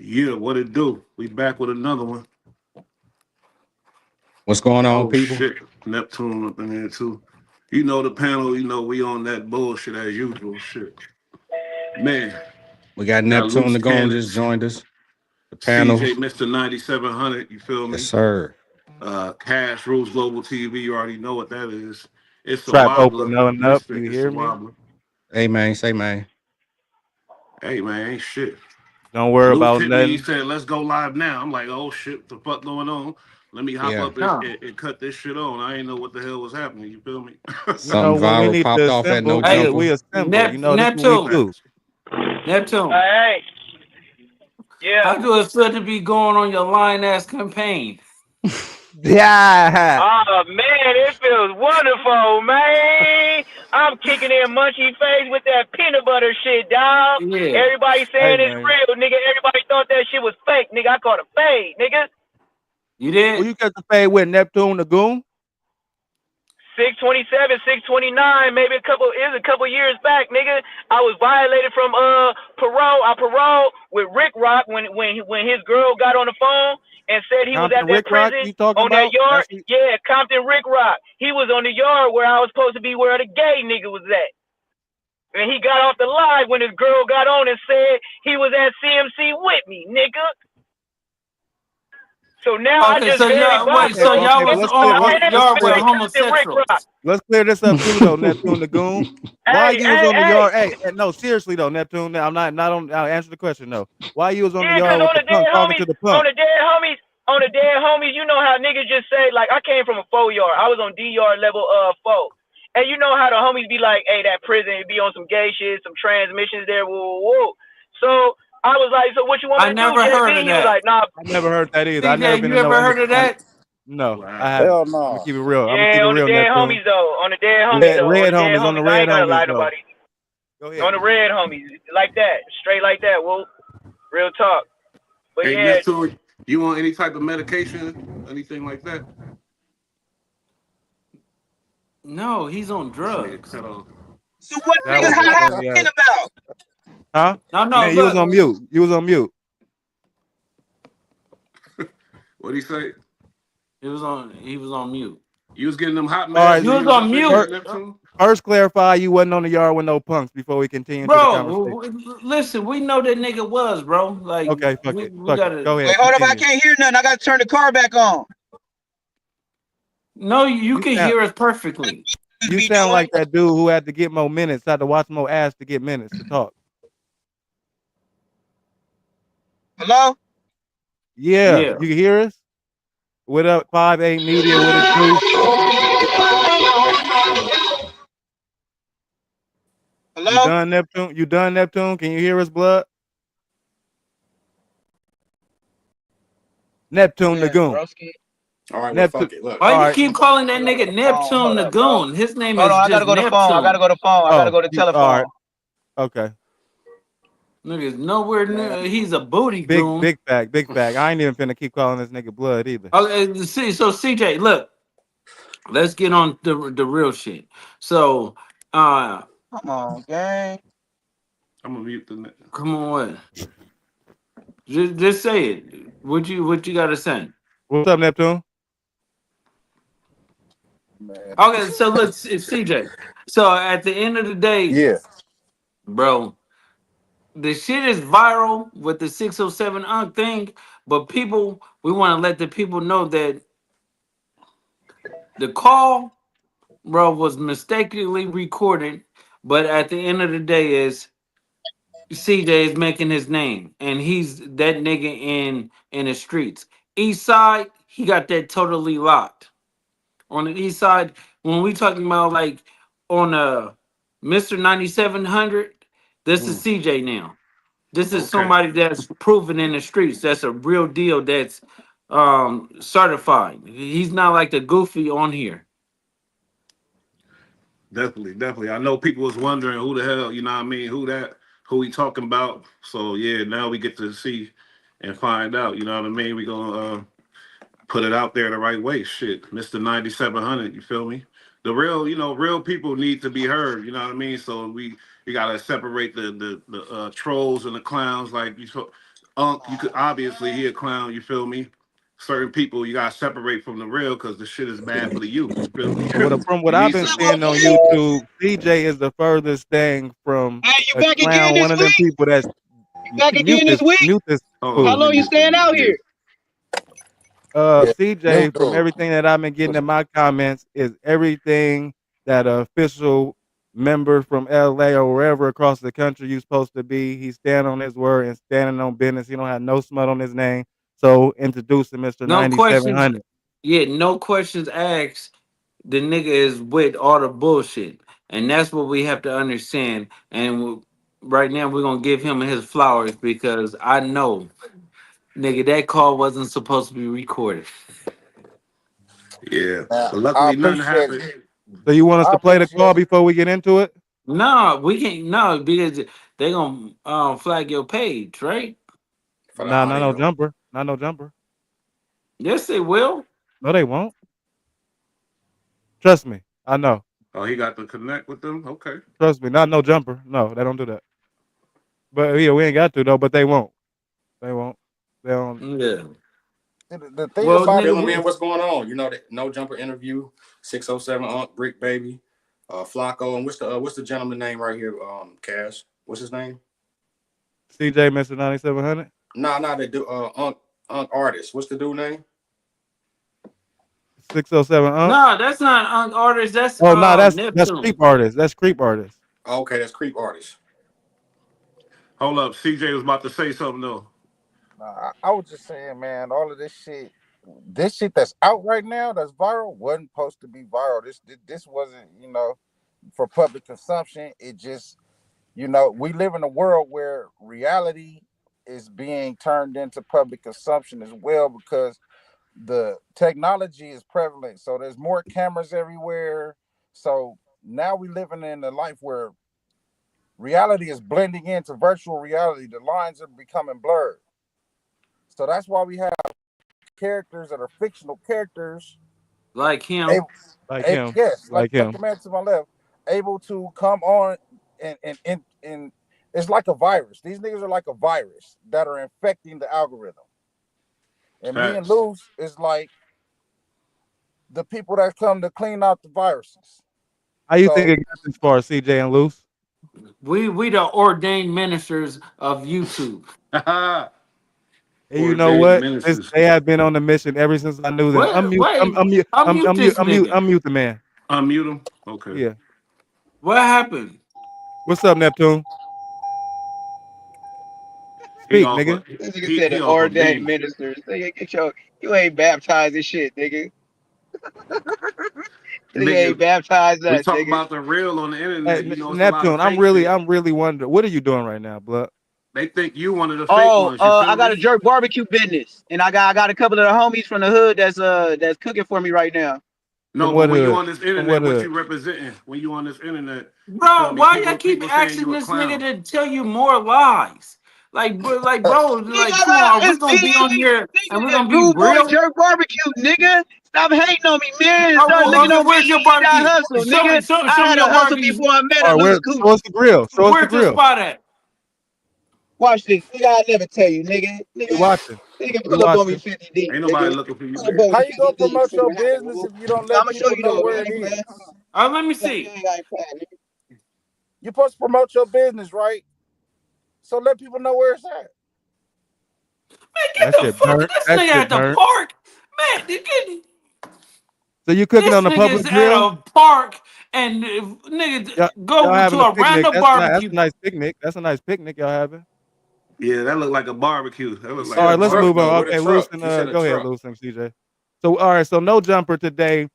Yeah, what it do? We back with another one. What's going on, Oh people? shit, Neptune up in here too. You know the panel. You know we on that bullshit as usual. Shit, man. We got Got Neptune Luce the Goon just Cannons, joined us. The panel. CJ, Mister 9700. You feel Yes, me? sir. Cash Rules Global TV. You already know what that is. It's a Trap wobbler. opening up. Mystic. You It's a hear me? wobbler. Hey man, say man. Hey man, ain't shit. Don't worry Luke about hit me. He nothing. said, "Let's go live now." I'm like, "Oh shit, what the fuck going on? Let me hop Yeah. up No. and cut this shit on." I ain't know what the hell was happening. You feel me? You know, Something when we viral need popped to off at No assemble, Hey, we Jumper. assemble. You know, this is what we Neptune. do. Facts. Neptune. Hey, yeah. How do it feel to be going on your line ass campaign? Yeah. Oh man, it feels wonderful, man. I'm kicking in munchy face with that peanut butter shit, dog. Yeah. Everybody Hey, saying it's man. real, nigga. Everybody thought that shit was fake, nigga. I caught a fade, nigga. You Who did? you catch the fade with, Neptune the Goon? 627, 629, maybe a couple years back, nigga. I was violated from parole. I paroled with Rick Rock when his girl got on the phone and said he was at Compton that Rick Rock prison you talking on that about? yard. That's the, Yeah, Compton Rick Rock. He was on the yard where I was supposed to be where the gay nigga was at. And he got off the live when his girl got on and said he was at CMC with me, nigga. So now I Okay, just so verified, y'all wait, okay, so bro. y'all okay, but was let's clear on let's the let's yard with clear Man, Compton Rick Rock. homosexuals. let's clear this up too though, Neptune the Goon. Why Hey, you was hey, on the hey. yard? Hey, no, seriously though, Neptune. I'm not on. I'll answer the question though. Why you was on the Yeah, cause yard with the punk talking to the punk? on the dead homies, you know how niggas just say, like, I came from a 4 yard. I was on D yard level 4. And you know how the homies be like, hey, that prison be on some gay shit, some transmissions there, whoa, whoa, whoa. So I was like, so what you want I me to do, never heard JB? of He was that. like, nah, I never heard that either. I never CJ, been you to no ever heard of underground. that? No, I Wow. haven't. Hell I'm gonna no. keep it real. I'm gonna yeah, keep it on the real, dead Neptune. homies though. On the dead homies though. On Red the dead homies, on the homies. I red ain't gonna homies lie to though. nobody. Go On ahead. the red homies. Like that. Straight like that, whoa. Real talk. But Hey, yeah, Neptune, you want any type of medication, anything like that? No, he's on This nigga drugs. cut off. So what That niggas was a high funny talking ass. about? Huh? No, no, Man, you was look. on mute. You was on mute. What'd he say? He was on mute. You was getting them hot All meds right. You when you was was on up in there, mute. Neptune? First, clarify you wasn't on the yard with no punks before we continue into the Bro, conversation. listen, we know that nigga was, bro. Like Okay, fuck we, it. we Fuck it. gotta Go Wait, ahead. hold up. I Continue. can't hear nothing. I got to turn the car back on. no, you You can sound hear us perfectly. you Be sound doing. like that dude who had to get more minutes, had to watch more ass to get minutes to talk. Hello? Yeah, Yeah. you can hear us? What up, 5'8 media? What it do? You Hello? done, Neptune? You done, Neptune? Can you hear us, blood? Neptune Yeah, Nagoon. broski. All right, well, Neptune. fuck it. Look, Why All you right. keep calling I that gotta go nigga to the phone. Neptune Hold the up, bro. Goon? His name Hold is on. I got to just go to the phone. I got to Neptune. go to the phone. I got to Oh, go to all telephone. right. Okay. Nigga's nowhere Man. near. He's a booty Big, goon. big fact, big fact. I ain't even finna keep calling this nigga blood either. Okay, see, so CJ, look, let's get on the real shit. So, Come on, gang. I'm gonna mute the. come on, what? Just say it. What you gotta say? What's up, Neptune? Man. Okay, so let's CJ. So at the end of the day, yeah, bro, the shit is viral with the 607 thing, but people, we want to let the people know that the call, bro, was mistakenly recorded, but at the end of the day is CJ is making his name, and he's that nigga in the streets. East side, he got that totally locked. On the east side, when we talking about like on Mr. 9700, this is Mm, CJ now. This is okay, somebody that's proven in the streets. That's a real deal. That's certified. He's not like the goofy on here. definitely, definitely. I know people was wondering who the hell, you know what I mean, who he talking about. So yeah, now we get to see and find out. You know what I mean? We gonna put it out there the right way. Shit, Mister 9700. You feel me? The real, real people need to be heard. You know what I mean? So we gotta separate the trolls and the clowns. Like You could obviously he a clown. You feel me? Certain people you gotta separate from the real because the shit is bad for the youth. You feel me? From what You I've need been some. seeing on YouTube, CJ is the furthest thing from Hey, you a back again clown. One this of them week? people that's You back again this week? mute this Hold on, How let fool. me long you mute the staying out yeah. here? Yeah, new CJ, from dude. everything that I've been getting in my comments, is everything that an official member from LA or wherever across the country you're supposed to be. He's standing on his word and standing on business. He don't have no smut on his name. So introducing Mr. No questions. 9700. Yeah, no questions asked. The nigga is with all the bullshit, and that's what we have to understand. And right now, we're gonna give him his flowers because I know, nigga, that call wasn't supposed to be recorded. Yeah. But I luckily nothing appreciate it. happened. So you want us I to play the call appreciate it. before we get into it? No, we can't. No, because they gonna flag your page, right? For the Nah, not no audio. jumper. Not no jumper. Yes, they will. No, they won't. Trust me. I know. Oh, he got to connect with them. Okay. Trust me. Not no jumper. No, they don't do that. But yeah, we ain't got to though. But they won't. They won't. They don't. Yeah. The thing Well, about it Fill them nigga, in is, what's going on. You know that no jumper interview, 607 Brick Baby, Flacco, and what's the gentleman name right here? Cash. What's his name? CJ, Mr. 9700. Nah, they do Unc artist. What's the dude name? 607 no, that's not artist. That's Oh no, that's Neptune. creep artist. That's creep artist. Oh, okay, that's Creep artist. Hold up. CJ was about to say something though. I was just saying, man, all of this shit that's out right now, that's viral, wasn't supposed to be viral. This wasn't, for public consumption. It just, we live in a world where reality is being turned into public consumption as well because the technology is prevalent. So there's more cameras everywhere. So now we living in a life where reality is blending into virtual reality. The lines are becoming blurred. So that's why we have characters that are fictional characters. Like him. Like him. Yes, like Like him. the man to my left, able to come on and it's like a virus. These niggas are like a virus that are infecting the algorithm. And me and Facts. Luce is like the people that come to clean out the viruses. How you So- think it got this far, CJ and Luce? We the ordained ministers of YouTube. And you know what? They have been on the mission ever since I knew them. Wait, Unmute this nigga. unmute the man. Unmute him. Okay. Yeah. What happened? What's up, Neptune? Speak, nigga. This nigga said the ordained ministers. Nigga, you ain't baptized this shit, nigga. Nigga ain't baptized us, We talk nigga. about the real on the internet. Hey, Neptune, I'm really wondering, what are you doing right now, blood? They think you one of the fake ones. I got a jerk barbecue business, and I got a couple of the homies from the hood that's cooking for me right now. No, but when you on this internet, what you representing? When you on this internet, bro, why y'all keep asking this nigga to tell you more lies? Like, bro, come on, we're gonna be on here and we're gonna be real. Jerk barbecue, nigga. Stop hating on me, man. Where's your barbecue? Hustle, nigga. Show I had me a your hustle barbecue. before I met All right, show us the grill. Show us the Where's grill. the spot at? Watch this. Nigga, I never tell you, nigga. We watching. Nigga, pull up on me 50 deep. Ain't nobody looking for you. How you gonna promote your business if you don't let people know where it is? Let me see. You're supposed to promote your business, right? So let people know where it's at. Man, get the fuck. This nigga at the park. Man, so you cooking on the public grill? At a park and nigga go to a random barbecue. That's a nice picnic. That's a nice picnic y'all having. Yeah, that look like a barbecue. That look like all right, let's move on. Okay, Luce and go ahead, Luce and CJ. So all right, so no jumper today.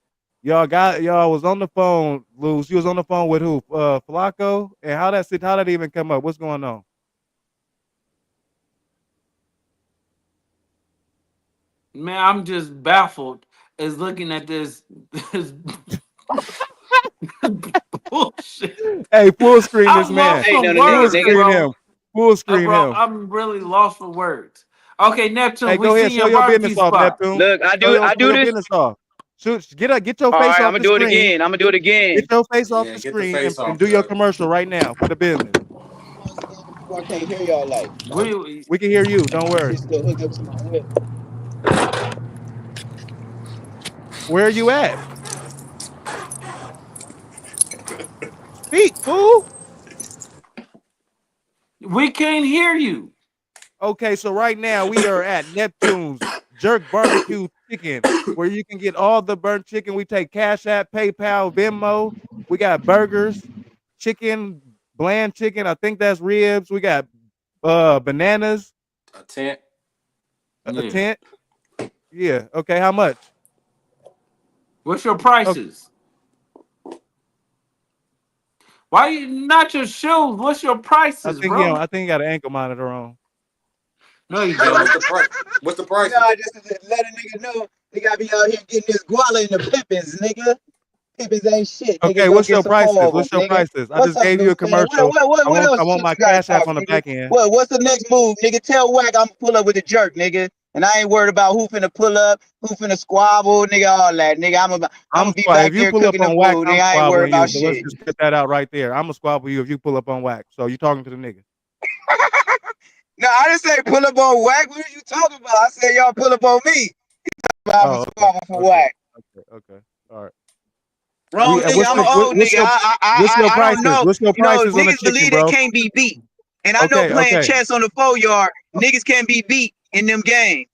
Y'all was on the phone, Luce. You was on the phone with who? Flacco? And how that even come up? What's going on? Man, I'm just baffled as looking at this bullshit. Hey, full screen this man. Full screen him. Full screen him. I'm really lost for words. Okay, Neptune. Hey, go ahead. Show your business off, Neptune. Look, I do this. Business off. Shoot, get your face off the screen. I'm gonna do it again. I'm gonna do it again. Get your face off the screen and do your commercial right now for the business. I can't hear y'all like. We can hear you. Don't worry. It's still hooked up to my whip. Where are you at? Speak, fool. We can't hear you. Okay, so right now we are at Neptune's Jerk Barbecue Chicken, where you can get all the burnt chicken. We take Cash App, PayPal, Venmo. We got burgers, chicken, bland chicken. I think that's ribs. We got bananas, A tent. a Yeah. tent. Yeah. Okay. How much? What's your Okay. prices? Why you not your shoes? What's your prices, bro? I think he got an ankle monitor on. No, you Hey, what's don't. the price? What's the price? Nah, just to let a nigga know they gotta be out here getting this guala in the pippins, nigga. Pippins ain't shit, nigga. Okay. Go What's get your some more prices? of them, What's your nigga. prices? I What's just up, gave you Luce a Cannon? commercial. What else I want shit my you gotta Cash App talk, on the nigga? back end. What's the next move, nigga? Tell Wack I'm pull up with the jerk, nigga. And I ain't worried about who finna pull up, who finna squabble, nigga, all that, nigga. I'm gonna be back If you there pull up cooking the on wax, food, I'm nigga. I ain't worried squabbling you. about So let's shit. just get that out right there. I'm gonna squabble you if you pull up on wax. So you talking to the nigga? No, I didn't say pull up on Wack. What are you talking about? I said y'all pull up on me. I'm a Oh, okay, squabble for okay, Wack. okay. All right. Wrong nigga. What's I'm your an old nigga. what's your I don't prices? know. What's your You know, prices on the niggas chicken, believe they bro? can't be beat. And I know Okay, playing okay, chess on the 4 yard, niggas can't be beat in them games.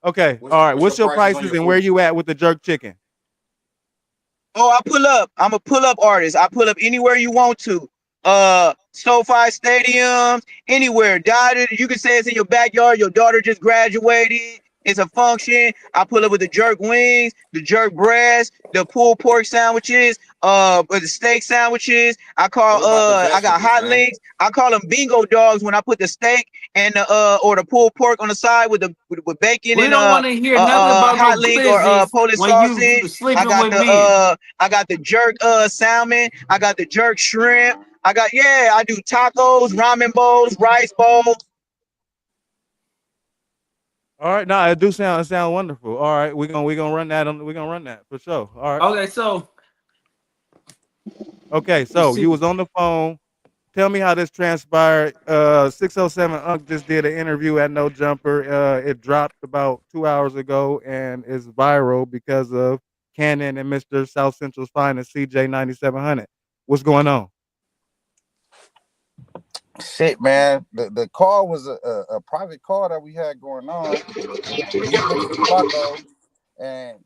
okay. What's All right. what's your What's your prices on prices your and where food? you at with the jerk chicken? Oh, I pull up. I'm a pull up artist. I pull up anywhere you want to. SoFi stadiums, anywhere. Daughter, you can say it's in your backyard. Your daughter just graduated. It's a function. I pull up with the jerk wings, the jerk breast, the pulled pork sandwiches, with the steak sandwiches. What about the I got vegetables, hot man? links. I call them bingo dogs when I put the steak and the or the pulled pork on the side with with bacon We and don't want to hear nothing about no hot link or business Polish when you sausage. sleeping with men. I got the jerk salmon. I got the jerk shrimp. I do tacos, ramen bowls, rice bowls. All right. No, it sound wonderful. All right. We're gonna run that we're gonna run that for sure. All right. Okay, so Okay. you So you see, was on the phone. Tell me how this transpired. 607 Unc just did an interview at No Jumper. It dropped about 2 hours ago and is viral because of Cannon and Mr. South Central's finest CJ 9700. What's going on? Shit, man. The call was a private call that we had going on. Me, Luce, and Flacco, and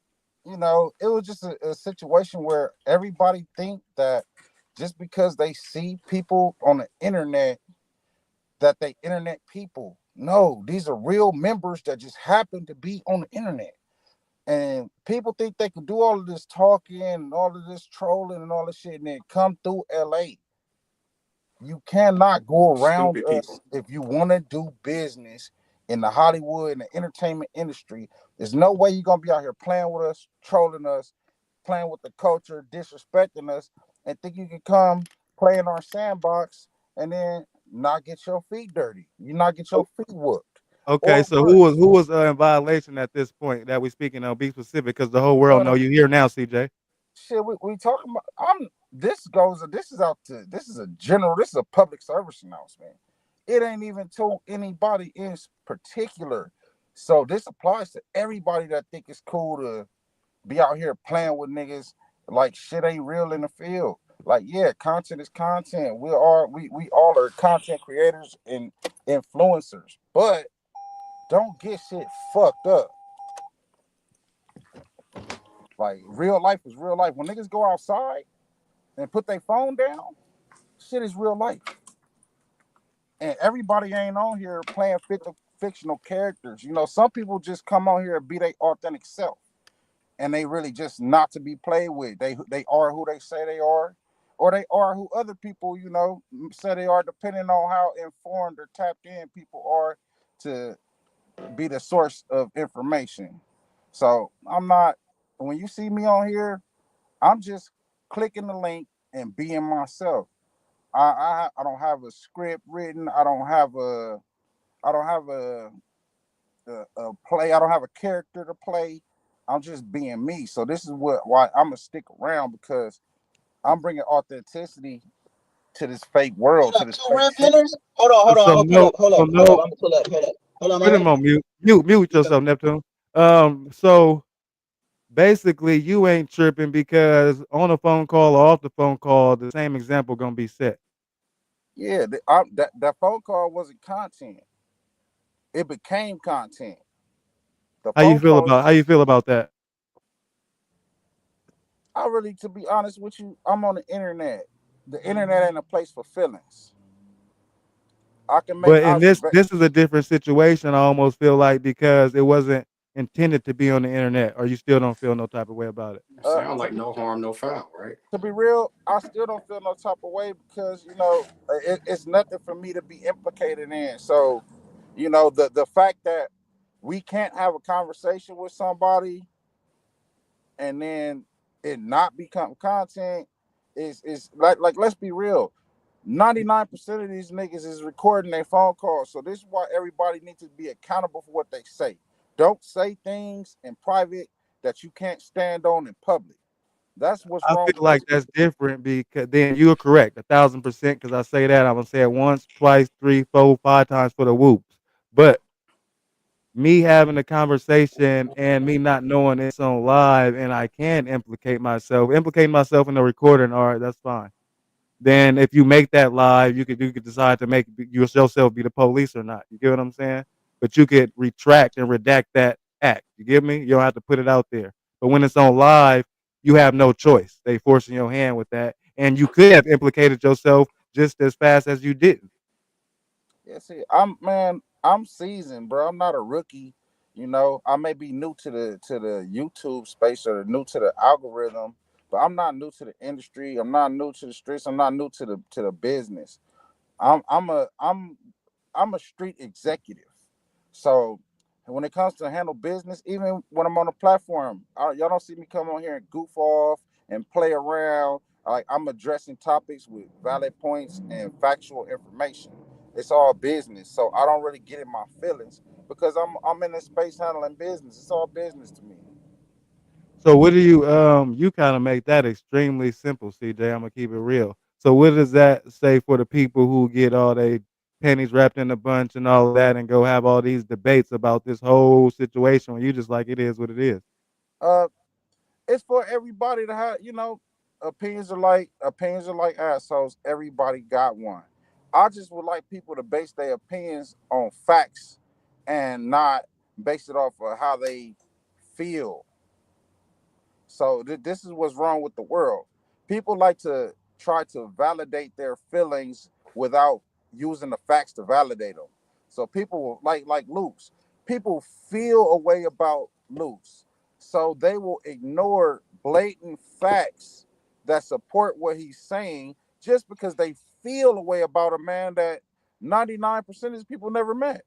it was just a situation where everybody think that just because they see people on the internet that they internet people. No, these are real members that just happen to be on the internet. And people think they can do all of this talking and all of this trolling and all this shit and then come through LA. You cannot go around Stupid us people. if you want to do business in the Hollywood and the entertainment industry. There's no way you're gonna be out here playing with us, trolling us, playing with the culture, disrespecting us, and think you can come play in our sandbox and then not get your feet dirty. You not get your feet whooped. Okay, Or so what? who was in violation at this point that we speaking of? Be specific, because the whole world know Uh, you here now, CJ. shit, we talking about. This is a general. This is a public service announcement. It ain't even to anybody in particular. So this applies to everybody that think it's cool to be out here playing with niggas like shit ain't real in the field. Like, yeah, content is content. We all are content creators and influencers, but don't get shit fucked up. Like, real life is real life. When niggas go outside and put their phone down, shit is real life. And everybody ain't on here playing fictional characters. Some people just come on here and be their authentic self, and they really just not to be played with. They are who they say they are, or they are who other people say they are, depending on how informed or tapped in people are to be the source of information. So I'm not. When you see me on here, I'm just clicking the link and being myself. I don't have a script written. I don't have a play. I don't have a character to play. I'm just being me. So this is why I'm gonna stick around, because I'm bringing authenticity to this fake world, to Hold up, this two fake rib city. dinners. Hold on. I'm So gonna pull no, up. Hold so up, hold up. no. I'm gonna pull up. Hold up. Hold on, Put man. him on mute. Mute yourself, Neptune. So basically, you ain't tripping because on a phone call or off the phone call, the same example gonna be set. Yeah, that phone call wasn't content. It became content. The phone call. How you feel about that? I really, to be honest with you, I'm on the internet. The internet ain't a place for feelings. I can make But in observations. this is a different situation. I almost feel like because it wasn't intended to be on the internet, or you still don't feel no type of way about it. Sound To like be no harm, no foul, right? to be real, I still don't feel no type of way because it's nothing for me to be implicated in. So, the fact that we can't have a conversation with somebody and then it not become content is like let's be real. 99% of these niggas is recording their phone calls. So this is why everybody needs to be accountable for what they say. Don't say things in private that you can't stand on in public. That's what's I wrong feel with this. like that's different because then you're correct 1,000% because I say that I'm gonna say it once, twice, three, four, 5 times for the whoops. But me having a conversation and me not knowing it's on live and I can implicate myself in the recording, all right, that's fine. Then if you make that live, you could decide to make yourself be the police or not. You get what I'm saying? But you could retract and redact that act. You get me? You don't have to put it out there. But when it's on live, you have no choice. They forcing your hand with that, and you could have implicated yourself just as fast as you didn't. Yeah, see, I'm seasoned, bro. I'm not a rookie. I may be new to the YouTube space or new to the algorithm, but I'm not new to the industry. I'm not new to the streets. I'm not new to the business. I'm I'm a I'm I'm a street executive. So when it comes to handle business, even when I'm on a platform, y'all don't see me come on here and goof off and play around. Like I'm addressing topics with valid points and factual information. It's all business, so I don't really get in my feelings because I'm in this space handling business. It's all business to me. So what do you kind of make that extremely simple, CJ? I'm gonna keep it real. So what does that say for the people who get all they pennies wrapped in a bunch and all of that and go have all these debates about this whole situation when you just like it is what it is? Uh, it's for everybody to have. Opinions are like assholes. Everybody got one. I just would like people to base their opinions on facts and not base it off of how they feel. So this is what's wrong with the world. People like to try to validate their feelings without using the facts to validate them. So people like Luce. People feel a way about Luce, so they will ignore blatant facts that support what he's saying just because they feel a way about a man that 99% of these people never met.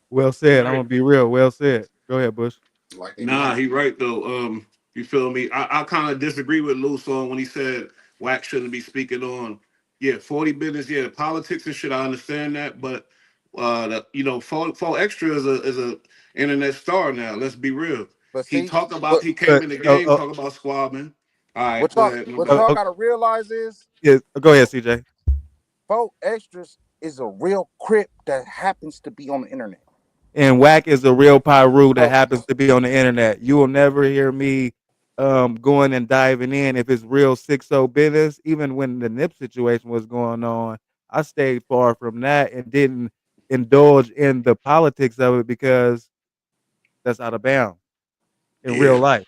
Well said. I'm Right. gonna be real. Well said. Go ahead, Bush. Like they Nah, never. he right though. You feel me? I kind of disagree with Luce on when he said Wax shouldn't be speaking on, yeah, 40 business, yeah, politics and shit. I understand that, but Four Extra is a internet star now. Let's be real. But He see, talked about but he came But in the game talking about squabbing. All right, what go y'all ahead, my what bad. y'all gotta realize is yeah, go ahead, CJ. Four Extras is a real crip that happens to be on the internet. And Whack is a real Pyru that So, happens to be on the internet. You will never hear me going and diving in if it's real 6-0 business. Even when the Nip situation was going on, I stayed far from that and didn't indulge in the politics of it because that's out of bounds in real Yeah, life.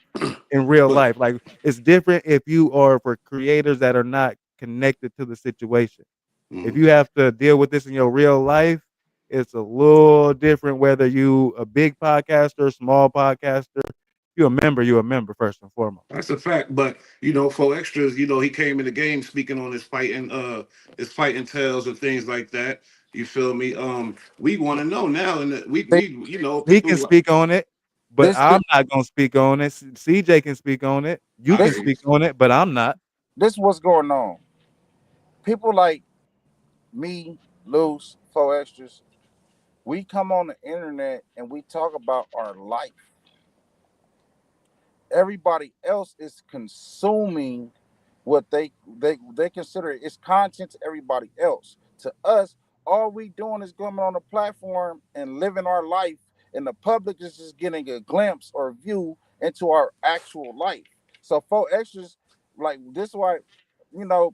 In real but life, like it's different if you are for creators that are not connected to the situation. If mhm. you have to deal with this in your real life, it's a little different whether you a big podcaster, small podcaster. You're a member first and foremost. That's a fact. But for extras, he came in the game speaking on his fighting tales and things like that. You feel me? We want to know now, and see, He can people. speak on it, but this I'm not gonna speak on it. CJ can speak on it. You I can this hear you. speak on it, but I'm not. this what's going on. People like me, Luce, Four Extras, we come on the internet and we talk about our life. Everybody else is consuming what they consider it's content to everybody else. To us, all we doing is going on the platform and living our life, and the public is just getting a glimpse or view into our actual life. So for extras, like this, is why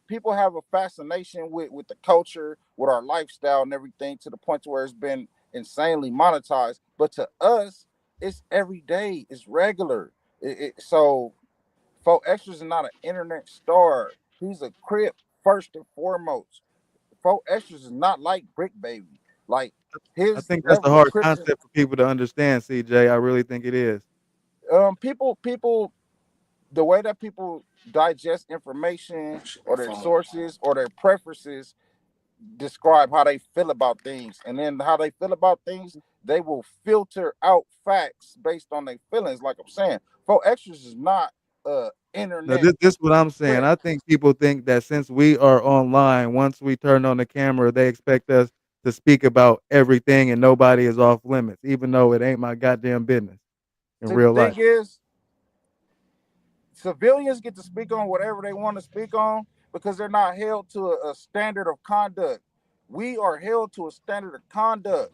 people have a fascination with the culture, with our lifestyle and everything, to the point to where it's been insanely monetized. But to us, it's every day, it's regular. So Fo Extras is not an internet star. He's a crip first and foremost. Fo Extras is not like Brick Baby. Like I his think that's a level of hard crips. concept for people to understand, CJ. I really think it is. People, the way that people digest information Shit, my or their phone. sources or their preferences describe how they feel about things, and then how they feel about things, they will filter out facts based on their feelings. Like I'm saying, Fo Extras is not Now, internet this what I'm saying. crip. I think people think that since we are online, once we turn on the camera, they expect us to speak about everything and nobody is off limits, even though it ain't my goddamn business in See, the real life. thing is, civilians get to speak on whatever they want to speak on because they're not held to a standard of conduct. We are held to a standard of conduct.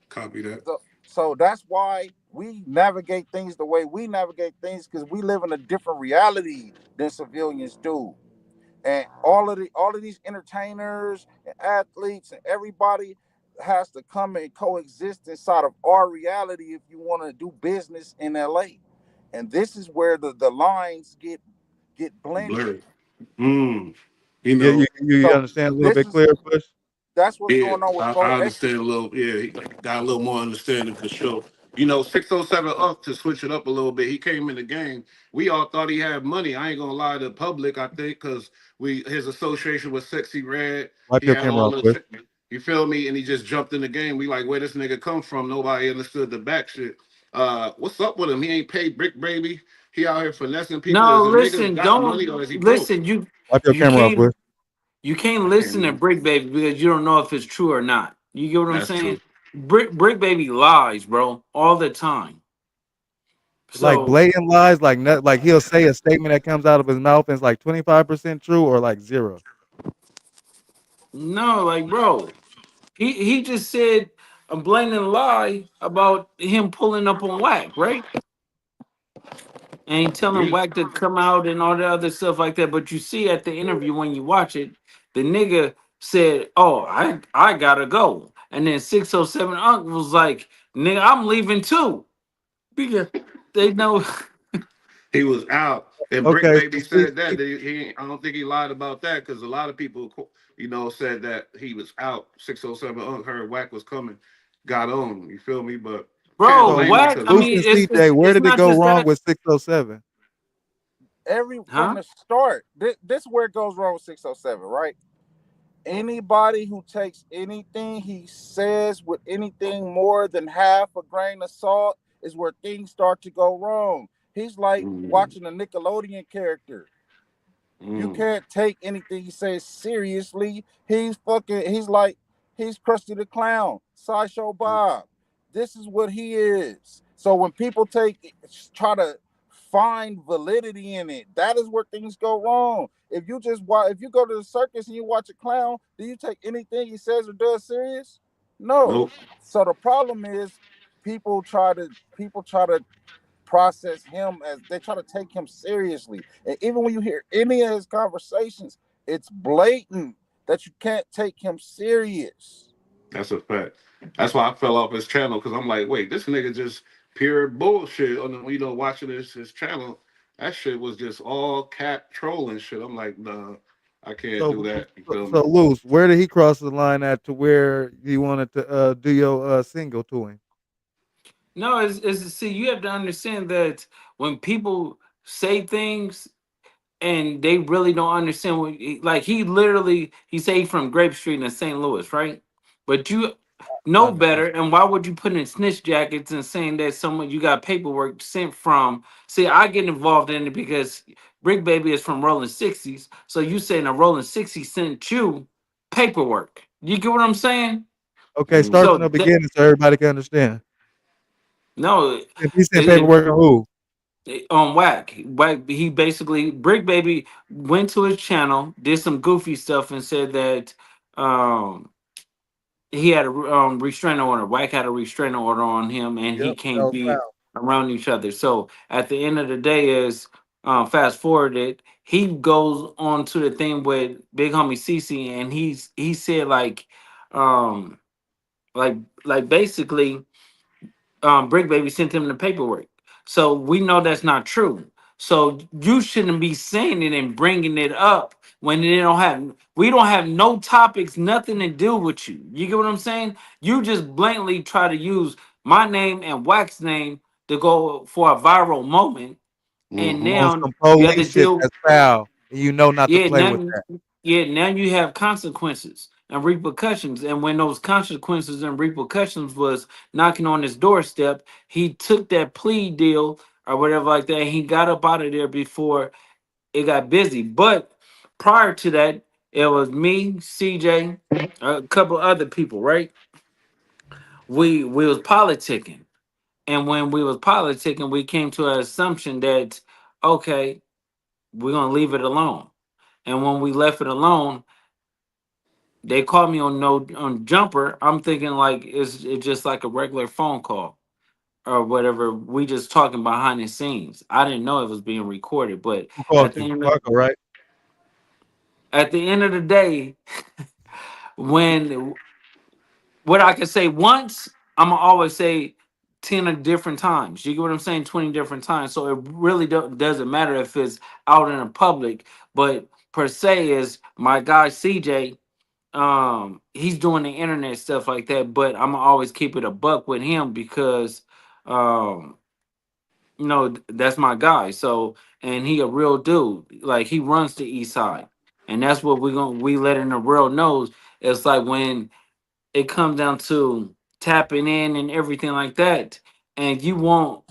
Copy that. So that's why we navigate things the way we navigate things, because we live in a different reality than civilians do. And all of these entertainers and athletes and everybody has to come and coexist inside of our reality if you want to do business in LA. And this is where the lines get blended. Blurry. Mm. You Yeah, know, you So understand a little this bit is clearer, Push? that's what's yeah, going on with I Fo understand Extras. a little. Yeah, he got a little more understanding for sure. 607 up to switch it up a little bit. He came in the game. We all thought he had money. I ain't gonna lie to the public. I think because we his association with Sexy Red. Wipe He your had camera all off, Push. the. You feel me? And he just jumped in the game. We like where this nigga come from. Nobody understood the back shit. What's up with him? He ain't paid Brick Baby. He out here finessing people. No, Is this nigga listen, got money don't or is he broke? listen. You Wipe your you camera off, can't Push. you can't I can't listen to even. Brick Baby because you don't know if it's true or not. You get what I'm That's saying? true. Brick Baby lies, bro, all the time. Like So blatant lies, like like he'll say a statement that comes out of his mouth and it's like 25% true or like zero. no, like bro, he just said a blatant lie about him pulling up on Whack, right? And he telling Yeah. Whack to come out and all the other stuff like that. But you see at the interview when you watch it, the nigga said, "Oh, I gotta go," and then 607 Unc was like, "Nigga, I'm leaving too," because they know. He was out, and Brick Okay, Baby so see, said that I don't think he lied about that because a lot of people, said that he was out. 607 heard Whack was coming, got on. You feel me? But can't Bro, so blame him Whack. because I Luce mean, and CJ, where it's did it not go just wrong that, with 607? From huh? the start, this is where it goes wrong with 607, right? Anybody who takes anything he says with anything more than half a grain of salt is where things start to go wrong. He's like mm, watching a Nickelodeon character. You mm, can't take anything he says seriously. He's Krusty the Clown, Sideshow Bob. This is what he is. So when people try to find validity in it, that is where things go wrong. If you go to the circus and you watch a clown, do you take anything he says or does serious? No. nope. So the problem is people try to process him as they try to take him seriously. And even when you hear any of his conversations, it's blatant that you can't take him serious. That's a fact. That's why I fell off his channel because I'm like, wait, this nigga just pure bullshit on the, watching his channel. That shit was just all cap trolling shit. I'm like, nah, I can't do So, that. You so, feel me? so Luce, where did he cross the line at to where you wanted to do your single to him? No, it's see, you have to understand that when people say things and they really don't understand like he literally he say he from Grape Street in St. Louis, right? But you I know know. better, and why would you put in snitch jackets and saying that someone you got paperwork sent from? See, I get involved in it because Brick Baby is from Rolling 60s, so you saying a Rolling 60s sent you paperwork. You get what I'm saying? Okay, start Mm. from So the that beginning so everybody can understand. no, If he sent it, paperwork to who? On Whack, he basically Brick Baby went to his channel, did some goofy stuff, and said that um he had a restraining order. Whack had a restraining order on him, and he Yep, that can't was be foul. around each other. So at the end of the day, is fast forwarded, he goes on to the thing with Big Homie CC, and he said um like basically Brick Baby sent him the paperwork. So we know that's not true. So you shouldn't be saying it and bringing it up when we don't have no topics, nothing to do with you. You get what I'm saying? You just blatantly try to use my name and Wax name to go for a viral moment, and Mm-hmm. On now some you have to police shit deal. that's foul, and you know not to Yeah, play with now that. now you have consequences and repercussions. And when those consequences and repercussions was knocking on his doorstep, he took that plea deal or whatever like that. He got up out of there before it got busy. But prior to that, it was me, CJ, a couple other people, right? We was politicking. And when we was politicking, we came to an assumption that okay, we're gonna leave it alone. And when we left it alone, they called me on no on jumper. I'm thinking like it's just like a regular phone call or whatever. We just talking behind the scenes. I didn't know it was being recorded, but Who at called the you? end of Flacco, right? the day, when what I can say once, I'm gonna always say 10 of different times. You get what I'm saying? 20 different times. So it really doesn't matter if it's out in the public, but per se is my guy CJ. He's doing the internet stuff like that, but I'm gonna always keep it a buck with him because um that's my guy. So, and he a real dude, like he runs the east side, and that's what we letting the world knows. It's like when it comes down to tapping in and everything like that, and you want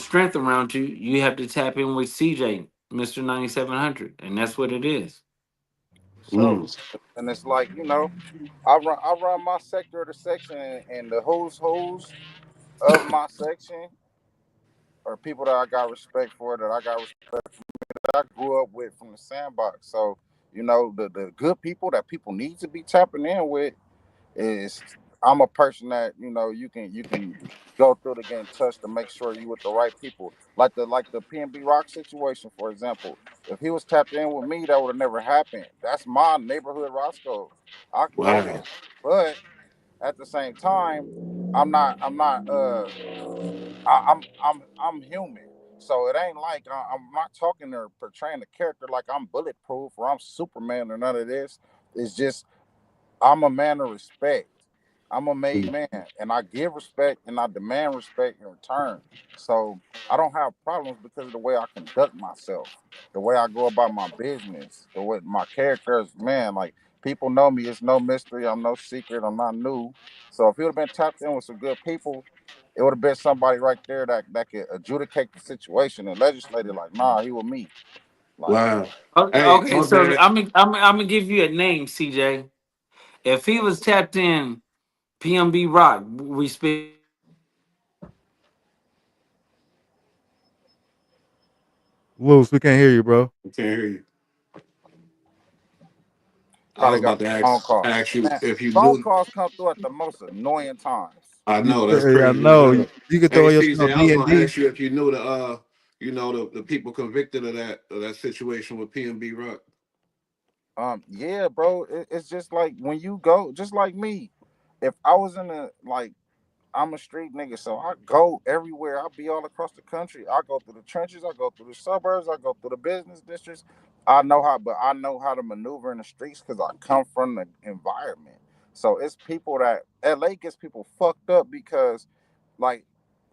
strength around you, you have to tap in with CJ, Mr. 9700, and that's what it is. So, Mm. and it's like, I run my sector of the section, and the who's of my section are people that I got respect for, that I got respect, that I grew up with from the sandbox. So, the good people that people need to be tapping in with is, I'm a person that you can go through to get in touch to make sure you with the right people. Like the PNB Rock situation, for example. If he was tapped in with me, that would have never happened. That's my neighborhood Roscoe. I can go there, Wow. but at the same time, I'm not. I'm human. So it ain't like I'm not talking or portraying a character like I'm bulletproof or I'm Superman or none of this. It's just, I'm a man of respect. I'm a made man, and I give respect and I demand respect in return. So I don't have problems because of the way I conduct myself, the way I go about my business, the way my character is. Man, like, people know me. It's no mystery. I'm no secret. I'm not new. So if he would have been tapped in with some good people, it would have been somebody right there that could adjudicate the situation and legislate it. Like, nah, he with me. Like, Wow. Okay, Hey, okay, my so bad. I'm gonna give you a name, CJ. If he was tapped in, PMB Rock, we speaking of Luce, we can't hear you, bro. I can't hear you. I probably was got about to phone ask call. ask you Man, if you phone knew. calls come through at the most annoying times. I know that's I crazy as know. hell. You can Hey, throw yourself CJ, on I was D and gonna D. ask you if you knew the people convicted of that situation with PNB Rock. Yeah, bro. It's just like when you go, just like me. If I was in a like, I'm a street nigga, so I go everywhere. I be all across the country. I go through the trenches. I go through the suburbs. I go through the business districts. I know how to maneuver in the streets because I come from the environment. So it's people that LA gets people fucked up because, like,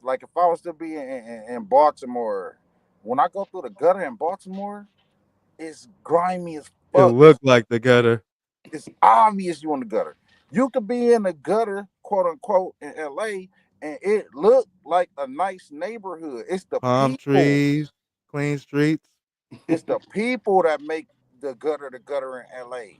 if I was to be in Baltimore, when I go through the gutter in Baltimore, it's grimy as It fuck. looked like the gutter. It's obvious you in the gutter. You could be in the gutter, quote unquote, in LA, and it look like a nice neighborhood. It's the Palm people. trees, clean streets. It's the people that make the gutter in LA.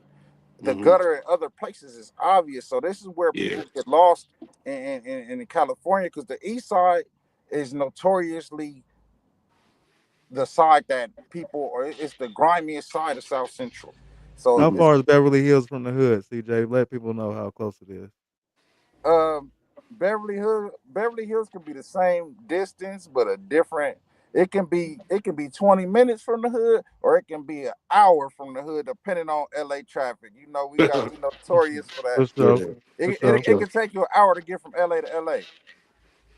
The Hmm. gutter in other places is obvious. So this is where Yeah. people get lost in California, because the East Side is notoriously the side that people, or it's the grimiest side of South Central. So How Mhm. far is Beverly Hills from the hood, CJ? Let people know how close it is. um, Beverly Hills can be the same distance, but a different. It can be 20 minutes from the hood, or it can be an hour from the hood, depending on LA traffic. You know, we notorious for that. For sure. Yeah, For It, it, sure. it can take you an hour to get from LA to LA.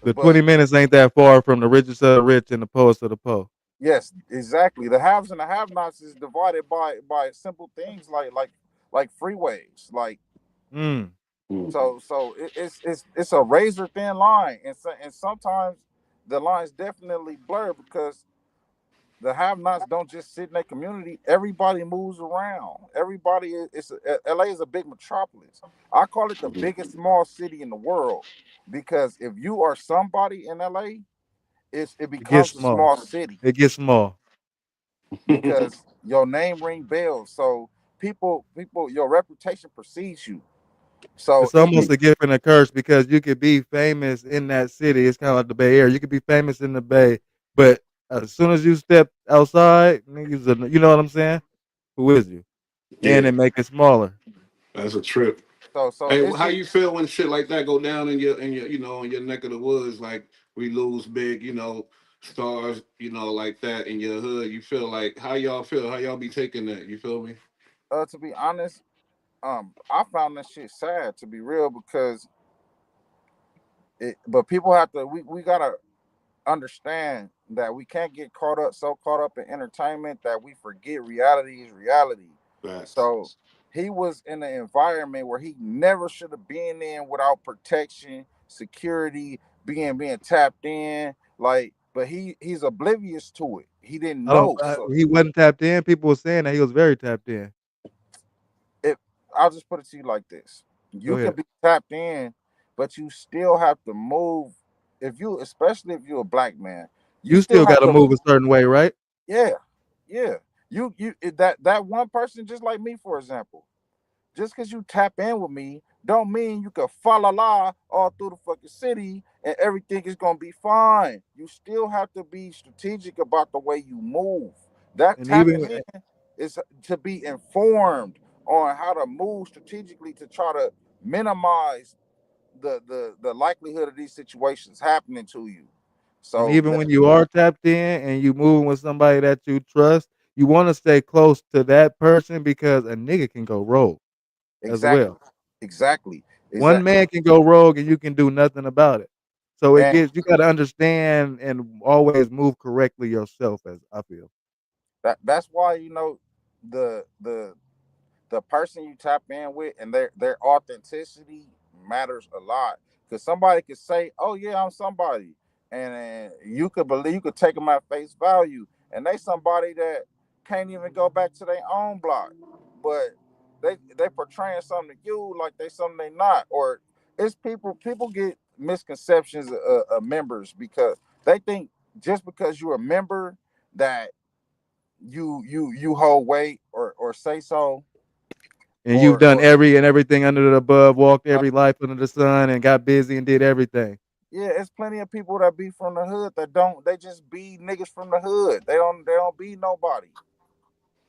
The But 20 minutes ain't that far from the richest of the rich and the poorest of the poor. yes, exactly. The haves and the have-nots is divided by simple things like freeways. Like Mm. mm, it's a razor thin line, and sometimes the lines definitely blur because the have-nots don't just sit in their community. Everybody moves around. Everybody LA is a big metropolis. I call it the mhm. biggest small city in the world because if you are somebody in LA, it It gets becomes a small. small city It gets small. because your name ring bells. So people, your reputation precedes you. So It's almost Mm, a gift and a curse because you could be famous in that city. It's kind of like the Bay Area. You could be famous in the Bay, but as soon as you step outside, niggas, you know what I'm saying? Who is you? And yeah, it make it smaller. that's a trip. so Hey, it's how just you feel when shit like that go down in your in your neck of the woods? Like we lose big, stars, like that in your hood. You feel like how y'all feel? How y'all be taking that? You feel me? to be honest, I found that shit sad to be real because but people have to we gotta understand that we can't get caught up in entertainment that we forget reality is reality. Facts. So he was in an environment where he never should have been in without protection, security, being tapped in. Like, but he's oblivious to it. He didn't I don't. know. So He wasn't tapped in. People were saying that he was very tapped in. it I'll just put it to you like this. Go You can ahead. be tapped in, but you still have to move. If you, especially if you're a black man, you You still still got have to to. move a certain way, right? Yeah, yeah. That one person, just like me, for example. Just because you tap in with me, don't mean you can fa la la all through the fucking city and everything is gonna be fine. You still have to be strategic about the way you move. That And tapping even in is to be informed on how to move strategically to try to minimize the likelihood of these situations happening to you. And So even when you are tapped in and you moving with somebody that you trust, you want to stay close to that person because a nigga can go rogue as exactly, well. exactly, One exactly. man can go rogue and you can do nothing about it. So it And gets you got to understand and always move correctly yourself. As I feel, that's why the person you tap in with and their authenticity matters a lot because somebody could say, "Oh yeah, I'm somebody," and you could believe, you could take them at face value, and they somebody that can't even go back to their own block, but they portraying something to you like they something they not, or it's people get misconceptions of members because they think just because you're a member that you hold weight or say so and you've done or every and everything under the above, walked uh, every life under the sun, and got busy and did everything. yeah, it's plenty of people that be from the hood that don't. They just be niggas from the hood. They don't be nobody.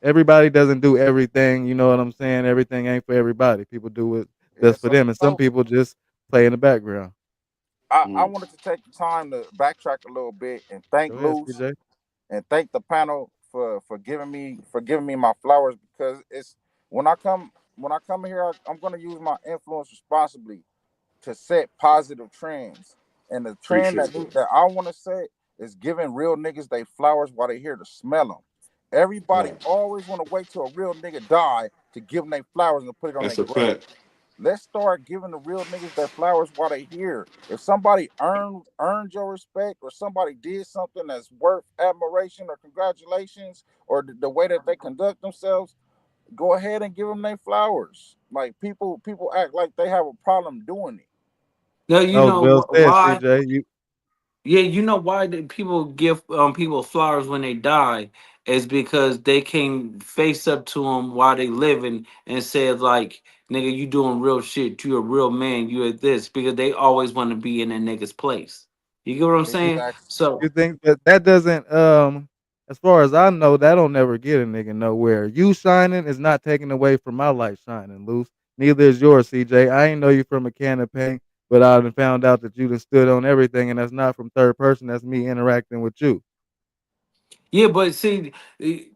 Everybody doesn't do everything. You know what I'm saying? Everything ain't for everybody. People do it Yeah, that's for so them, and some so people just play in the background. I Mm. wanted to take the time to backtrack a little bit and thank Go ahead, Luce CJ. and thank the panel for giving me my flowers because it's when I come here I'm gonna use my influence responsibly to set positive trends. And the trend Appreciate that that. that I want to set is giving real niggas they flowers while they here to smell them. Everybody Facts. always want to wait till a real nigga die to give them their flowers and put it on their That's a grave. fact. Let's start giving the real niggas their flowers while they here. If somebody earned your respect or somebody did something that's worth admiration or congratulations or the way that they conduct themselves, go ahead and give them their flowers. Like people act like they have a problem doing it. No, That you was know well said, why? CJ. You Yeah, you know why do people give people flowers when they die is because they can face up to them while they living and say like, "Nigga, you doing real shit. You a real man. You at this," because they always want to be in a nigga's place. You get what I'm saying? Exactly. So you think that that doesn't As far as I know, that don't never get a nigga nowhere. You shining is not taking away from my light shining, Loose. Neither is yours, CJ. I ain't know you from a can of paint, but I done found out that you done stood on everything, and that's not from third person. That's me interacting with you. Yeah, but see,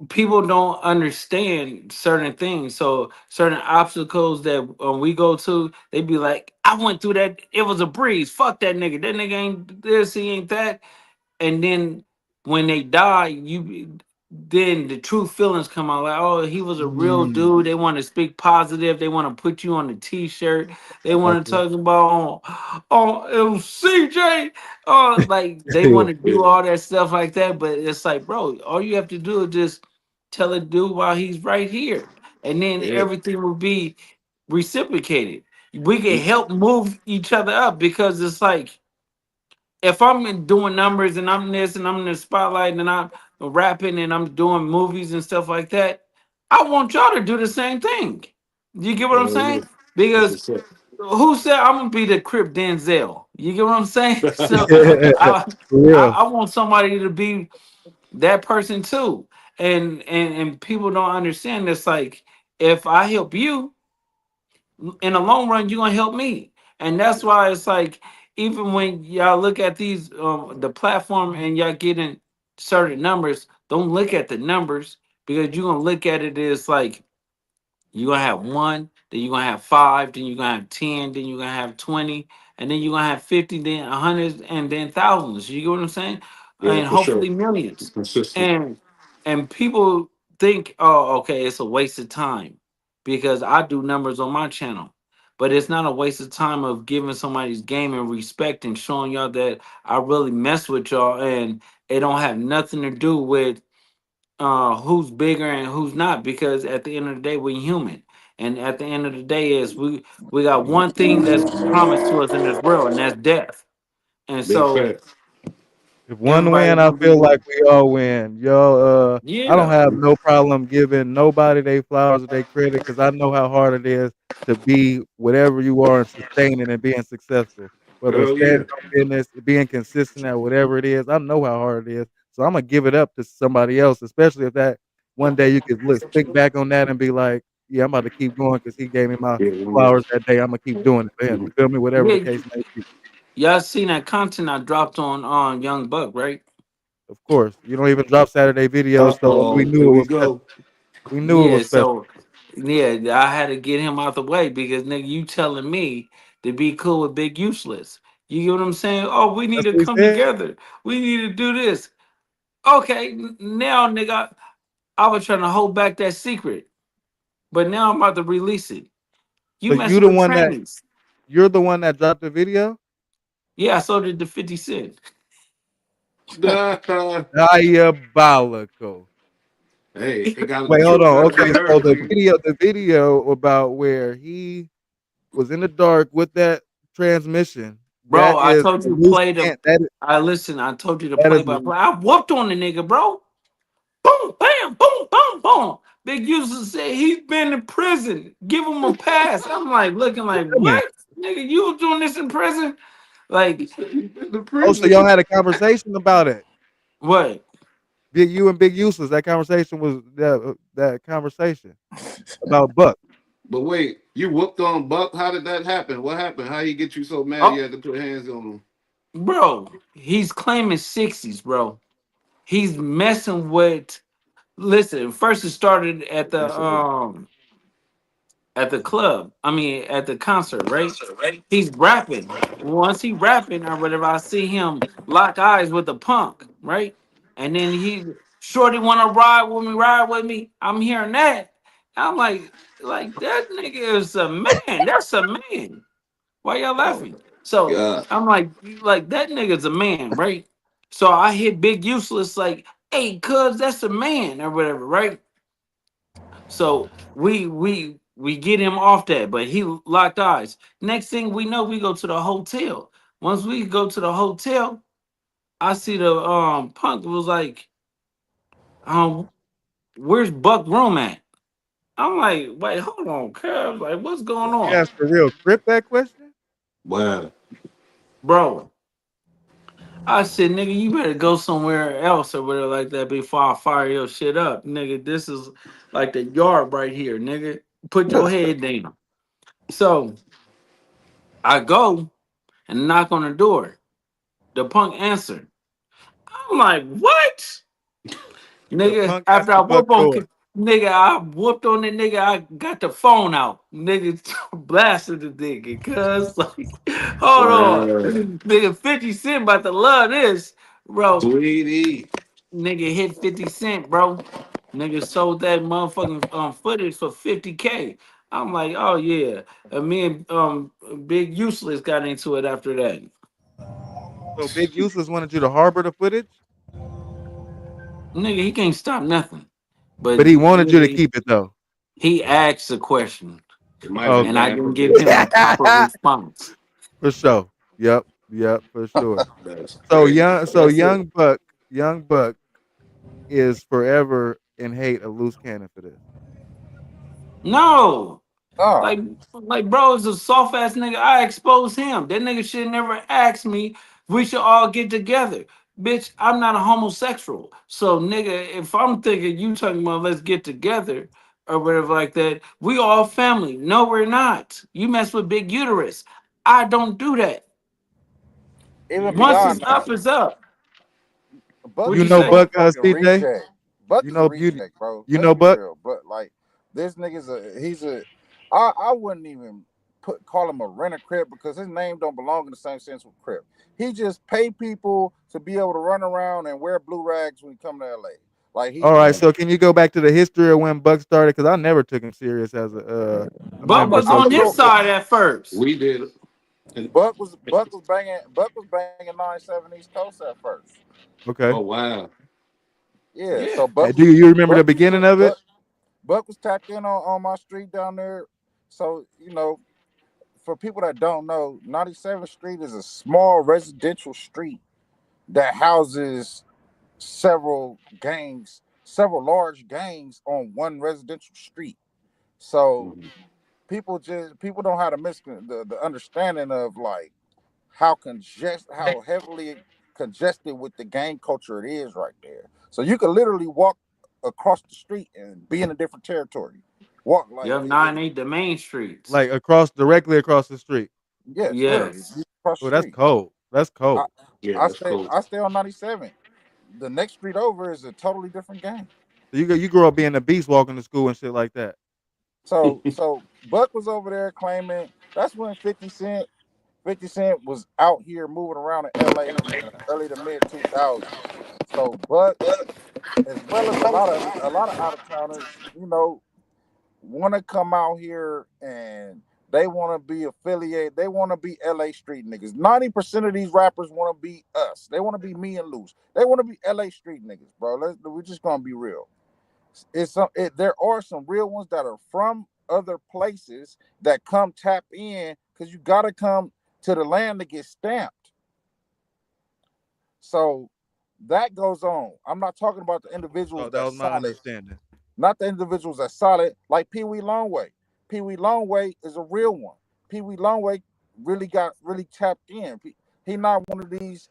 people don't understand certain things. So certain obstacles that we go to, they be like, "I went through that. It was a breeze. Fuck that nigga. That nigga ain't this. He ain't that." And then when they die, then the true feelings come out like, oh, he was a real Mm, dude. They want to speak positive. They want to put you on the t-shirt. They want to Okay. talk about, oh, it was CJ. Oh, like they Yeah. want to yeah, do all that stuff like that. But it's like, bro, all you have to do is just tell a dude while he's right here, and then yeah. everything will be reciprocated. We can help move each other up because it's like if doing numbers and I'm this and I'm in the spotlight and I'm rapping and I'm doing movies and stuff like that, I want y'all to do the same thing. You get what I'm Hell yeah. saying? That's Because what's up. who said I'm gonna be the Crip Denzel? You get what I'm saying? So Yeah. I For I, real. I want somebody to be that person too. And people don't understand this. Like if I help you, in the long run, you're gonna help me. And that's why it's like, even when y'all look at these the platform and y'all getting certain numbers, don't look at the numbers because you're gonna look at it as like you're gonna have one, then you're gonna have five, then you're gonna have 10, then you're gonna have 20, and then you're gonna have 50, then hundreds, and then thousands. You get what I'm saying? Yeah, And for sure. hopefully millions. Consistent. And people think, oh, okay, it's a waste of time because I do numbers on my channel. But it's not a waste of time of giving somebody's game and respect and showing y'all that I really mess with y'all, and it don't have nothing to do with who's bigger and who's not, because at the end of the day we're human, and at the end of the day is we got one thing that's promised to us in this world, and that's death. And Big so fat. If one everybody's win, I gonna be feel like one. we all win. Yo, I don't Yeah. have no problem giving nobody they flowers or they credit because I know how hard it is to be whatever you are and sustaining and being successful. Whether it's Hell yeah. standing on business, being consistent at whatever it is, I know how hard it is. So I'm gonna give it up to somebody else, especially if that one day you could look think back on that and be like, yeah, I'm about to keep going because he gave me my Yeah, yeah. flowers that day. I'm gonna keep doing it for him. You feel me? Whatever Yeah, the case may be. y'all seen that content I dropped on Young Buck, right? Of course, you don't even drop Saturday videos, so we Uh-oh. Here knew it we was special. go. We knew it Yeah, was special. so yeah, I had to get him out the way because nigga, you telling me to be cool with Big Useless. You get what I'm saying? Oh, we need That's to what he come said. together. We need to do this. Okay, now nigga, I was trying to hold back that secret, but now I'm about to release it. You So messing with trannies. you're the one that dropped the video? Yeah, I sold it to 50 Cent. Hey, Diabolical. it got Wait, the hold truth on. gotta be Okay, so heard, nigga. the video about where he was in the dark with that transmission, Bro, that I is told a you loose play the can that I listen, I told you to that play is by play. I whooped on the nigga, bro. Boom, bam, boom, boom, boom. Big user said he's been in prison. Give him a pass. I'm like looking like, women. what? Nigga, you was doing this in prison? He Like, said he been to Oh, so prison. y'all had a conversation about it. what? Big you and Big Useless. That conversation was that conversation about Buck. But wait, you whooped on Buck? How did that happen? What happened? How he get you so mad you Oh, had to put hands on him? bro, he's claiming 60s, bro. He's messing with listen, first it started He said, at the club. I mean, at the concert, right? He's rapping. Once he rapping or whatever, I see him lock eyes with the punk, right? And then he shorty want to ride with me. I'm hearing that. I'm like that nigga is a man. That's a man. Why y'all oh laughing? So God. I'm like that nigga's a man, right? So I hit Big Useless like, hey, cuz that's a man or whatever, right? So we get him off that, but he locked eyes. Next thing we know, we go to the hotel. Once we go to the hotel, I see the punk was like, um, where's Buck room at? I'm like, wait, hold on, cuz, like, what's going You on? asked the real Crip that question? Wow. Bro, I said, nigga, you better go somewhere else or whatever like that before I fire your shit up, nigga. This is like the yard right here, nigga. Put your head down. So I go and knock on the door. The punk answered. I'm like, what? The Nigga, punk after answered I the buck whoop on door. nigga, I whooped on the nigga. I got the phone out. Nigga blasted the nigga. Cuz like, hold on. Wow. Nigga 50 Cent about to love this. Bro, Sweetie. nigga hit 50 Cent, bro. Nigga sold that motherfucking footage for 50K. I'm like, oh yeah. And me and Big Useless got into it after that. So Big Useless wanted you to harbor the footage, Nigga, he can't stop nothing. but But he wanted you to nigga, keep it though. he asked a question. It might have been And I Okay. bad didn't give him a publicity. proper response. For sure. Yep. Yep. For sure. That's So crazy. young. So So that's it. Young Buck is forever in hate of Loose Cannon for this. No, Oh, like, bro, is a soft ass nigga. I expose him. That nigga should never ask me. We should all get together, bitch. I'm not a homosexual, so nigga, if I'm thinking you talking about let's get together or whatever like that, we all family. No, we're not. You mess with big uterus. I don't do that. even Yeah, Once so it's beyond that, up, it's up. Buck What You you is a know say? Buck motherfucking CJ. reject. Buck You is a know Beauty. reject, bro. You Let's know be Buck. real. But like this nigga's a he's a I wouldn't even call him a rent a crib because his name don't belong in the same sense with crib. He just pay people to be able to run around and wear blue rags when he come to LA. Like All right. he's So can you go back to the history of when Buck started? Because I never took him serious as a Buck member I'm was so I'm on gonna his go. seriously. side at first. we did. And, Buck was banging 97 East Coast at first. Okay. oh wow. Yeah, Yeah. so Do you remember the beginning of it? Buck was tapped in on my street down there. So for people that don't know, 97th Street is a small residential street that houses several large gangs on one residential street. So Mhm. people don't have the understanding of like how heavily congested with the gang culture it is right there. So you could literally walk across the street and be in a different territory. Walk like Yup, 9-8 the main streets. Like directly across the street. yes, literally Yes. you across the Oh, that's street. cold. That's I, cold. Yeah, that's cool. I stay on 97. The next street over is a totally different gang. So you grow up being a beast walking to school and shit like that. So Buck was over there claiming that's when 50 Cent was out here moving around in LA in the early to mid 2000s. So Buck, as well as a lot of out of towners, want to come out here and they want to be affiliated. They want to be LA street niggas. 90% of these rappers want to be us. They want to be me and Luce. They want to be LA street niggas, bro. We're just gonna be real. There are some real ones that are from other places that come tap in because you gotta come to the land to get stamped. So that goes on. I'm not talking about the individuals So that that's was my solid, understanding. not the individuals that's solid, like Pee Wee Longway. Pee Wee Longway is a real one. Pee Wee Longway really tapped in. He not one of these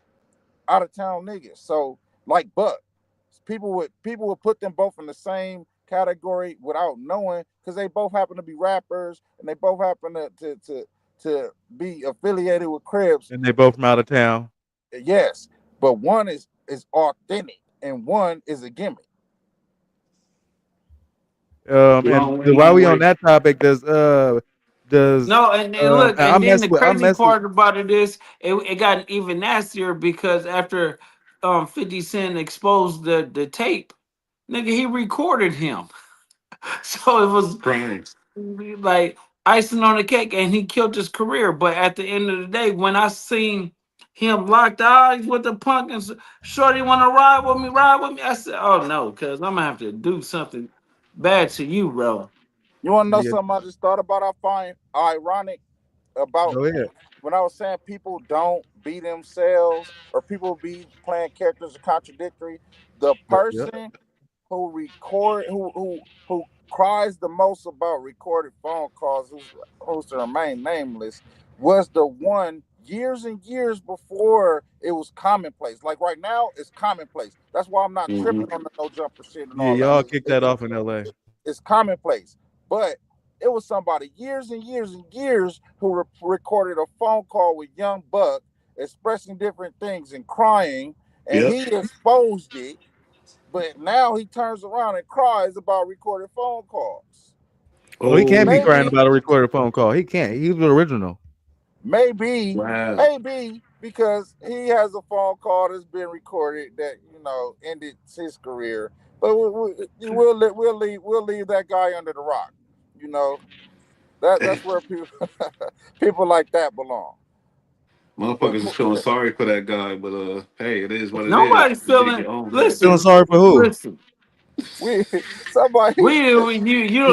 out of town niggas. So like Buck, people would put them both in the same category without knowing because they both happen to be rappers and they both happen to be affiliated with Cribs. And they both from out of town. Yes, but one is authentic and one is a gimmick. And Long way while we on anyway. that topic, does No, and look, I and then mess the with I crazy mess with part about it is it got even nastier because after 50 Cent exposed the tape, nigga, he recorded him. So it was Crying. like icing on the cake and he killed his career. But at the end of the day, when I seen him locked eyes with the punk and Shorty wanna ride with me, I said, oh no, cuz I'm gonna have to do something bad to you, bro. You want to know yeah, something I just thought about? I find ironic about go ahead. when I was saying people don't be themselves or people be playing characters are contradictory. The Yep. person who cries the most about recorded phone calls, who's to remain nameless, was the one years and years before it was commonplace. Like right now, it's commonplace. That's why I'm not Hmm. tripping on the no jumper shit and Yeah, all that. y'all kicked that off in LA. It's commonplace. But it was somebody years and years and years who recorded a phone call with Young Buck expressing different things and crying, and Yep. he exposed it. But now he turns around and cries about recorded phone calls. Oh, he can't be Oh, crying Maybe, about a recorded phone call. He can't. He's the original. maybe, wow. maybe because he has a phone call that's been recorded that ended his career. But we'll leave that guy under the rock. You know that's where people people like that belong. But Motherfuckers is feeling sorry for that guy, but hey, it is what it is. Nobody You dig feeling. your own hole. Feeling Listen, sorry for who? listen. we somebody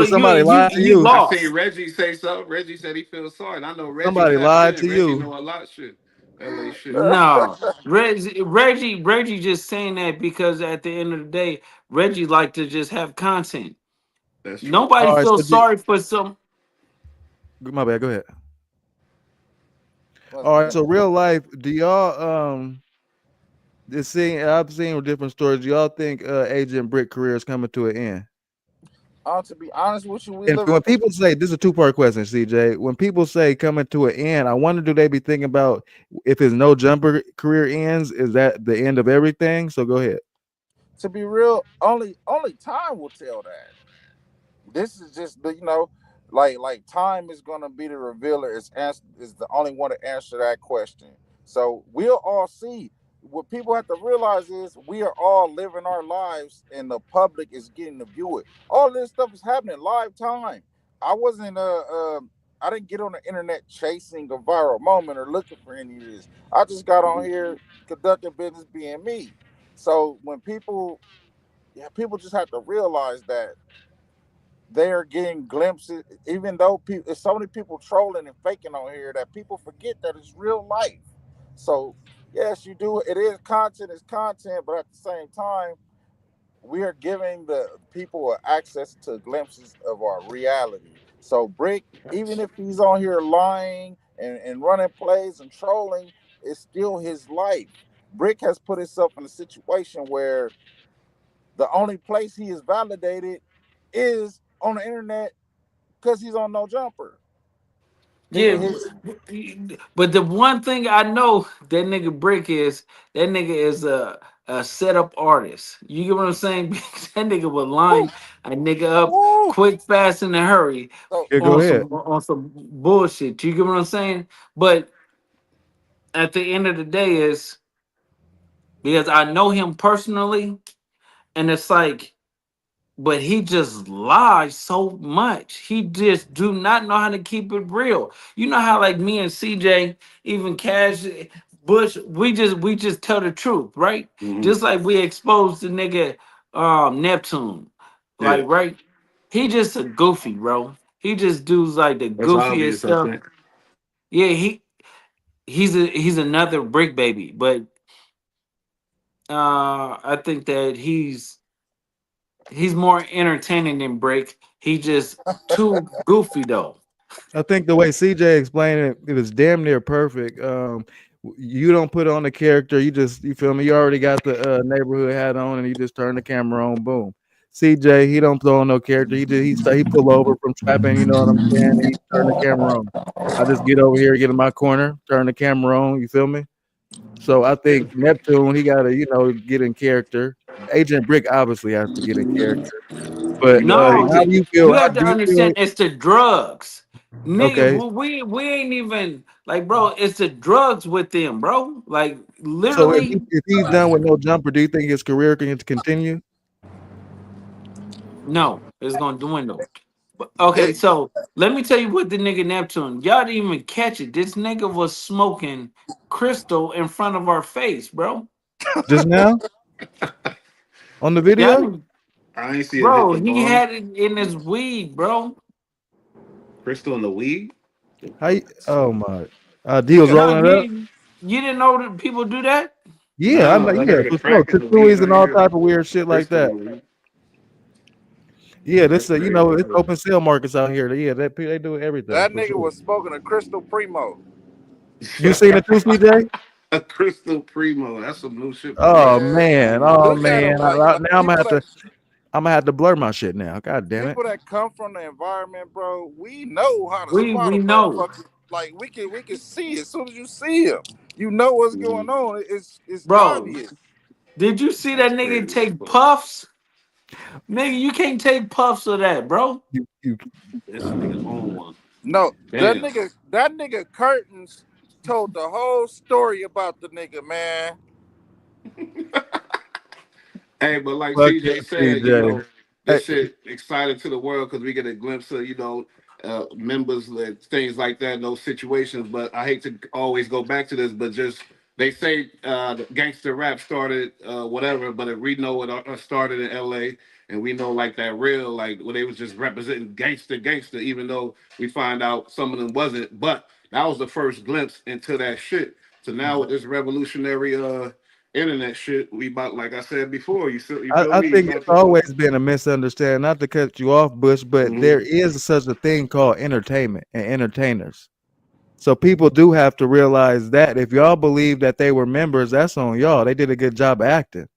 Somebody lied to You you. I seen lost. Reggie say something. Reggie said he feels sorry, and I know Reggie Somebody tapped lied in. to Reggie you. know a lot of shit. LA shit. No, Reggie just saying that because at the end of the day, Reggie like to just have content. That's true. Nobody All right, so feels sorry for some. my bad. Go ahead. must All be right, so real life. Do y'all this scene? I've seen different stories. Do y'all think Agent Brick career is coming to an end? to be honest with you, we And live in when people say this is a two-part question, CJ, when people say coming to an end, I wonder do they be thinking about if his no jumper career ends, is that the end of everything? So go ahead. to be real, only time will tell that. This is just like time is gonna be the revealer. Is the only one to answer that question. So we'll all see. What people have to realize is we are all living our lives, and the public is getting to view it. All this stuff is happening live time. I wasn't I didn't get on the internet chasing a viral moment or looking for any of this. I just got on here conducting business, being me. So when people just have to realize that they're getting glimpses, even though there's so many people trolling and faking on here that people forget that it's real life. So yes, you do. It is content, is content, but at the same time, we are giving the people access to glimpses of our reality. So Brick, even if he's on here lying and running plays and trolling, it's still his life. Brick has put himself in a situation where the only place he is validated is on the internet because he's on No Jumper. Yeah, His but the one thing I know that nigga Brick is that nigga is a setup artist. You get what I'm saying? That nigga will woo, line a nigga up woo. quick, fast, in a hurry So Yeah, go ahead. on some bullshit. You get what I'm saying? But at the end of the day, is because I know him personally, and it's like but he just lies so much. He just do not know how to keep it real. You know how like me and CJ, even Cash Bush, we just tell the truth, right? Hmm. Just like we exposed the nigga Neptune. Yeah, Like, right? He just a goofy, bro. He just does like the that's goofiest obvious. I stuff. think. Yeah, he's another brick baby, but I think that he's more entertaining than Brick. He just too goofy though. I think the way CJ explained it, it was damn near perfect. You don't put on the character, you feel me? You already got the neighborhood hat on, and you just turn the camera on. Boom. CJ, he don't throw on no character. He pull over from trapping. You know what I'm saying? And he turn the camera on. I just get over here, get in my corner, turn the camera on. You feel me? So I think Neptune, he got to get in character. Agent Brick obviously has to get in character. But No, how do you feel? you How have to do you feel? understand it's the drugs. Nigga, Okay, we ain't even like bro, it's the drugs with them, bro. Like so literally, if he's done with no jumper, do you think his career can continue? no, it's gonna dwindle. But, okay, it, so let me tell you what the nigga Neptune, y'all didn't even catch it. This nigga was smoking crystal in front of our face, bro. Just now on the Y'all video? didn't, I ain't see it hit bro, the he bong. had it in his weed, bro. Crystal in the weed. Oh my! D was No, rolling it up. you didn't know that people do that? Yeah, I know. No, I Yeah, heard the for sure. crack in the weed. Tatui's I and ain't all hear type of weird shit like crystal in that. the weed. Yeah, That's this crazy. it's open sale markets out here. Yeah, they do everything that for nigga sure. was smoking a Crystal Primo. You seen it too, CJ? A crystal primo. That's some new shit for me. Oh Yeah, man, you oh look at man. them like Now I'm gonna have to blur my shit now. God damn it. people that come from the environment, bro. We know how to spot We a know, motherfucker. Like we can see it as soon as you see him. You know what's going Mhm. on. It's bro. obvious. Did you see that That's nigga crazy as take fuck. puffs? Nigga, you can't take puffs of that, bro. You This nigga on one. No, Damn. that nigga Curtains told the whole story about the nigga, man. Hey, but like fuck CJ said, you CJ. know, Hey, this shit excited to the world because we get a glimpse of, members, like, things like that in those situations. But I hate to always go back to this, but just they say gangster rap started whatever, but we know it started in LA, and we know like that real, like where they was just representing gangster, even though we find out some of them wasn't. But that was the first glimpse into that shit. So now with this revolutionary internet shit, we about, like I said before, you feel I me? You think about it's to always been a misunderstanding. Not to cut you off, Bush, but mhm. there is such a thing called entertainment and entertainers. So people do have to realize that if y'all believe that they were members, that's on y'all. They did a good job acting.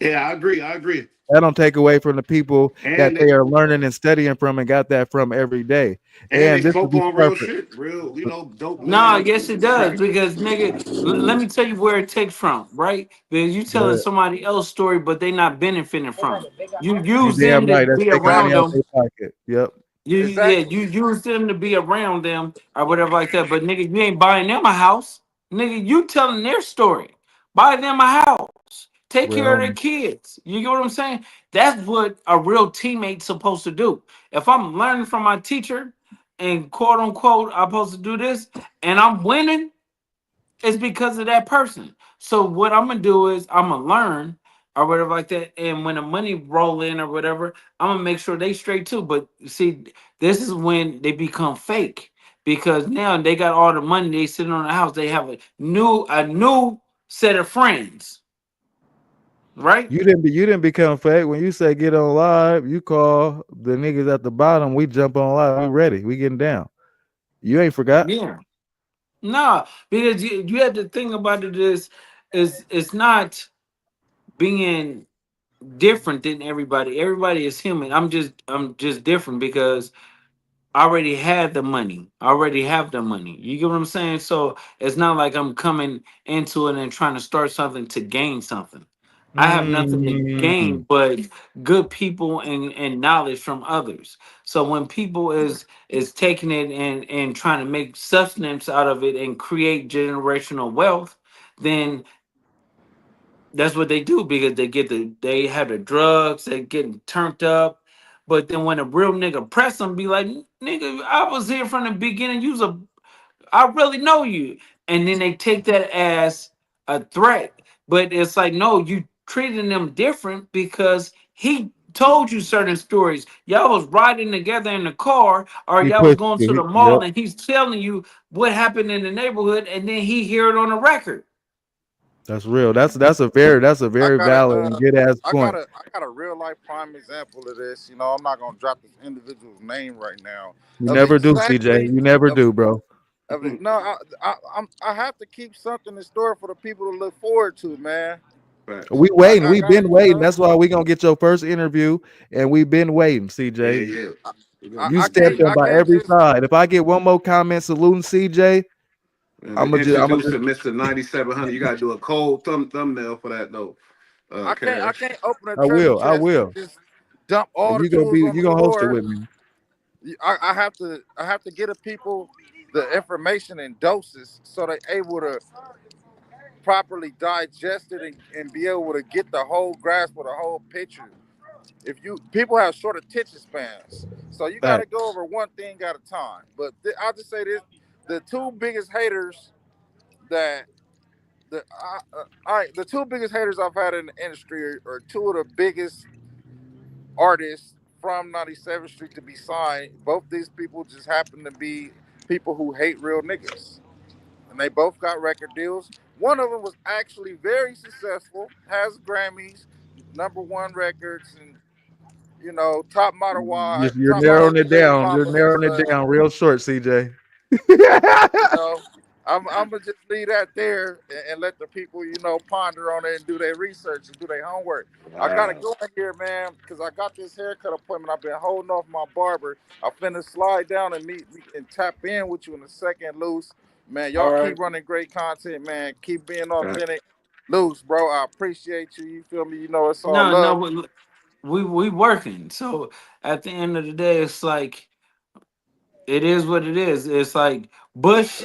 Yeah, I agree. That don't take away from the people that And they they are learning and studying from and got that from every day. and they And this would spoke be on real perfect. shit, real, dope Nah, money. yes it does. Right. Because nigga, let me tell you where it takes from, right? Because you telling But somebody else's story, but they not benefiting from it. You you use damn them to right. That's be taking money around out them. their pocket. Yep. Yeah, Exactly. you use them to be around them or whatever like that. But nigga, you ain't buying them a house. Nigga, you telling their story. Buy them a house. Take care of their Well, kids. You get what I'm saying? That's what a real teammate's supposed to do. If I'm learning from my teacher and quote unquote I'm supposed to do this and I'm winning, it's because of that person. So what I'm gonna do is I'm gonna learn or whatever like that. And when the money roll in or whatever, I'm gonna make sure they straight too. But see, this is when they become fake because now they got all the money. They sitting on the house. They have a new set of friends, right? you didn't become fake. When you say get on live, you call the niggas at the bottom, we jump on live, we ready, we getting down. You ain't forgot. Yeah. No, because you have to think about it is it's not being different than everybody. Everybody is human. I'm just different because I already had the money. I already have the money. You get what I'm saying? So it's not like I'm coming into it and trying to start something to gain something. I have nothing to gain Mm. but good people and knowledge from others. So when people is taking it and trying to make substance out of it and create generational wealth, then that's what they do because they have the drugs, they getting turned up. But then when a real nigga press them, be like, nigga, I was here from the beginning. I really know you. And then they take that as a threat. But it's like, no, you treating them different because he told you certain stories. Y'all was riding together in the car, or He y'all was pushed going you. to the mall, Yep. and he's telling you what happened in the neighborhood, and then he hear it on the record. That's real. That's a I very got a valid and good ass point. I got a real life prime example of this. You know, I'm not gonna drop this individual's name right now. You Of never do, CJ. exactly You never of do, bro. of it. No, I have to keep something in store for the people to look forward to, man. Facts. We waiting. I We've gotta, been waiting. That's why we gonna get your first interview, and we've been waiting, Yeah, CJ. yeah. We gonna You get stepped you. in I by can't every just side. If I get one more comment saluting CJ, And to I'm gonna introduce just to Mr. 9700, you gotta do a cold thumbnail for that though. I Cash. can't open a I treasure will. I chest and will. just dump And all the jewels on you the gonna host it floor. with me. I have to get the people the information in doses so they're able to properly digest it and be able to get the whole grasp of the whole picture. If you people have short attention spans, so you got to go Facts. over one thing at a time. But I'll just say this: the two biggest haters that the two biggest haters I've had in the industry are two of the biggest artists from 97th Street to be signed. Both these people just happen to be people who hate real niggas, and they both got record deals. One of them was actually very successful, has Grammys, #1 records, and You're top model narrowing it Big down. You're Mamas and narrowing it stuff. down real short, CJ. You know, I'm gonna just leave that there and let the people, ponder on it and do their research and do their homework. I gotta Wow. go in here, man, because I got this haircut appointment. I've been holding off my barber. I finna slide down and meet and tap in with you in a second, Loose. Man, All y'all right. keep running great content, man. Keep being Right. authentic. Loose, bro. I appreciate you. You feel me? You know it's all No, no, love. we working. So at the end of the day, it's like it is what it is. It's like Bush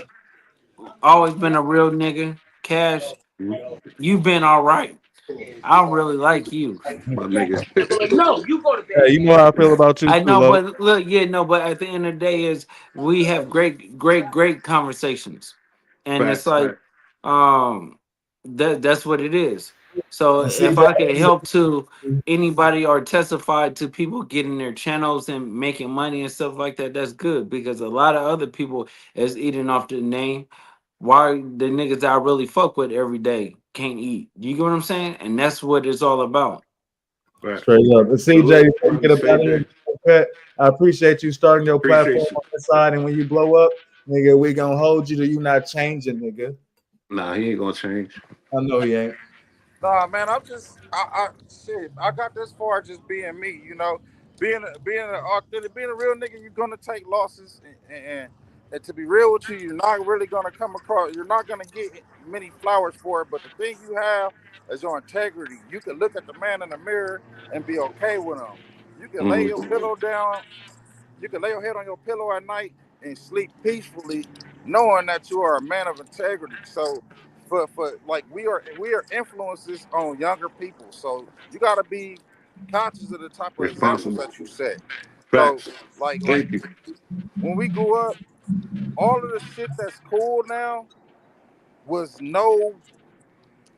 always been a real nigga. Cash, Mhm. you've been all right. I really like you. My nigga. No, you go to Hey, bed. you know how I feel about you I too, know, Lo. but look, yeah, no, but at the end of the day, is we have great conversations, and it's Facts, like, facts. that's what it is. So And if CJ, I could help to anybody or testify to people getting their channels and making money and stuff like that, that's good because a lot of other people is eating off the name. Why the niggas that I really fuck with every day can't eat? You get what I'm saying? And that's what it's all about. Facts. straight up. And CJ, Salute, before you brother get up out of CJ. here, I appreciate you starting your platform Appreciate you. on this side. And when you blow up, nigga, we gonna hold you till you not changing, nigga. Nah, he ain't gonna change. I know he ain't. Nah, man, shit. I got this far just being me, being an authentic, being a real nigga. You're gonna take losses, and to be real with you, you're not really gonna come across. You're not gonna get many flowers for it. But the thing you have is your integrity. You can look at the man in the mirror and be okay with him. You can lay Hmm. your pillow down. You can lay your head on your pillow at night and sleep peacefully, knowing that you are a man of integrity. So, for like we are influences on younger people. So you got to be conscious of the type of examples Responsible. that you set. So, Facts. like Thank you. when we grew up, all of the shit that's cool now was no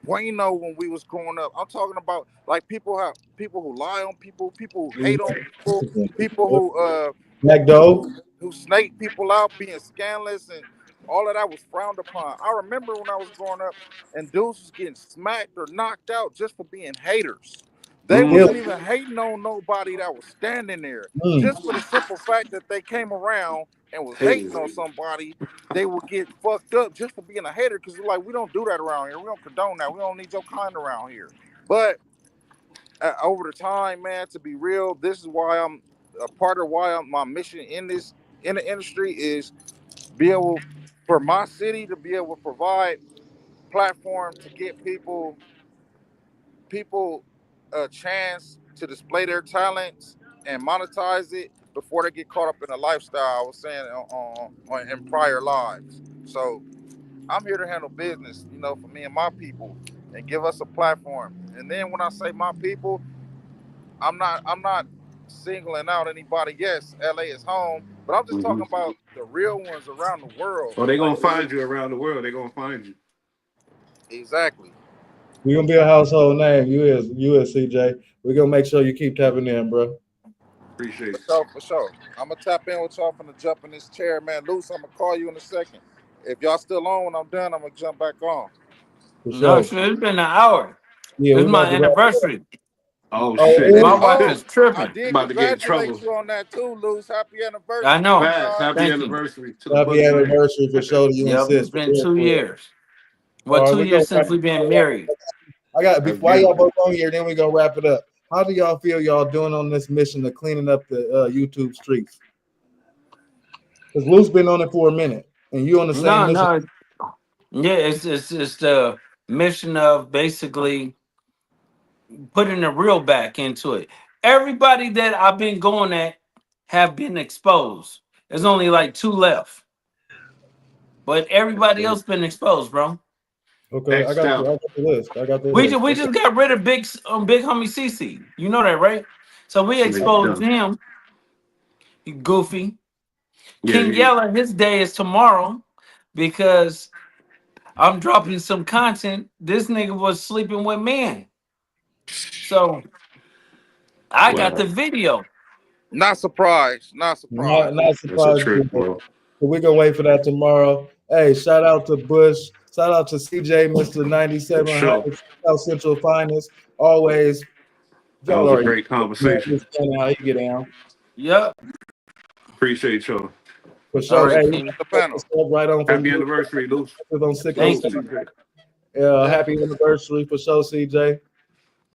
bueno when we was growing up. I'm talking about like people who lie on people, people who hate on people, people Black who Doe. who snake people out, being scandalous, and all of that was frowned upon. I remember when I was growing up, and dudes was getting smacked or knocked out just for being haters. They Still. wasn't even hating on nobody that was standing there, Mm. just for the simple fact that they came around and was hating Hating. on somebody. They would get fucked up just for being a hater because like we don't do that around here. We don't condone that. We don't need your kind around here. But over the time, man, to be real, this is why I'm a part of why my mission in the industry is be able for my city to be able to provide platform to get people a chance to display their talents and monetize it before they get caught up in a lifestyle I was saying in prior lives. So I'm here to handle business, for me and my people, and give us a platform. And then when I say my people, I'm not singling out anybody. Yes, LA is home, but I'm just Hmm. talking about the real ones around the world. Oh, they Like gonna find you around the world. They gonna find you. exactly. We're gonna be a household name. You is CJ. We're gonna make sure you keep tapping in, bro. Appreciate For you. sure, for sure. I'm gonna tap in with y'all from the jump in this chair, man. Luce, I'm gonna call you in a second. If y'all still on when I'm done, I'm gonna jump back on. For No, sure. shit, it's been an hour. Yeah, It's we might my have to wrap it up. anniversary. Oh Oh, shit. it My is? wife Oh, is I tripping. did About to get in congratulate trouble. you on that too, Luce. Happy I anniversary, big know. Facts. dog. Happy Thank you. anniversary to the Happy boogeyman. anniversary for sure to you and Yep, it's sis. For been real, two for real. years. Well, All right, two we're gonna years wrap since it we've been up. married. I got That's before y'all beautiful. both on here, then we gonna wrap it up. How do y'all feel y'all doing on this mission of cleaning up the YouTube streets? Because Lou's been on it for a minute, and you on the same No, mission. no. Yeah, it's the mission of basically putting the real back into it. Everybody that I've been going at have been exposed. There's only like two left, but everybody Okay. else been exposed, bro. Okay, I X'd got the, I out. got the list. I got the We list. just, we Okay. just got rid of big homie CC. You know that, right? So we Nigga exposed done. him. He goofy. Yeah, King he, Yella, his day is tomorrow because I'm dropping some content. This nigga was sleeping with men. So I got wow. the video. Not surprised. Not Not surprised. not That's a surprised trick, either. bro. So we're gonna wait for that tomorrow. Hey, shout out to Bush. Shout out to CJ, Mr. For 9700, sure. South Central Finest. Always, That y'all was a already great know, conversation. understand how you get down. Yep. Appreciate y'all. For All sure. right, Hey, King. The panel. right on for Happy you. anniversary, Luce. On sick Thank on you. Yeah. happy anniversary for sure, CJ.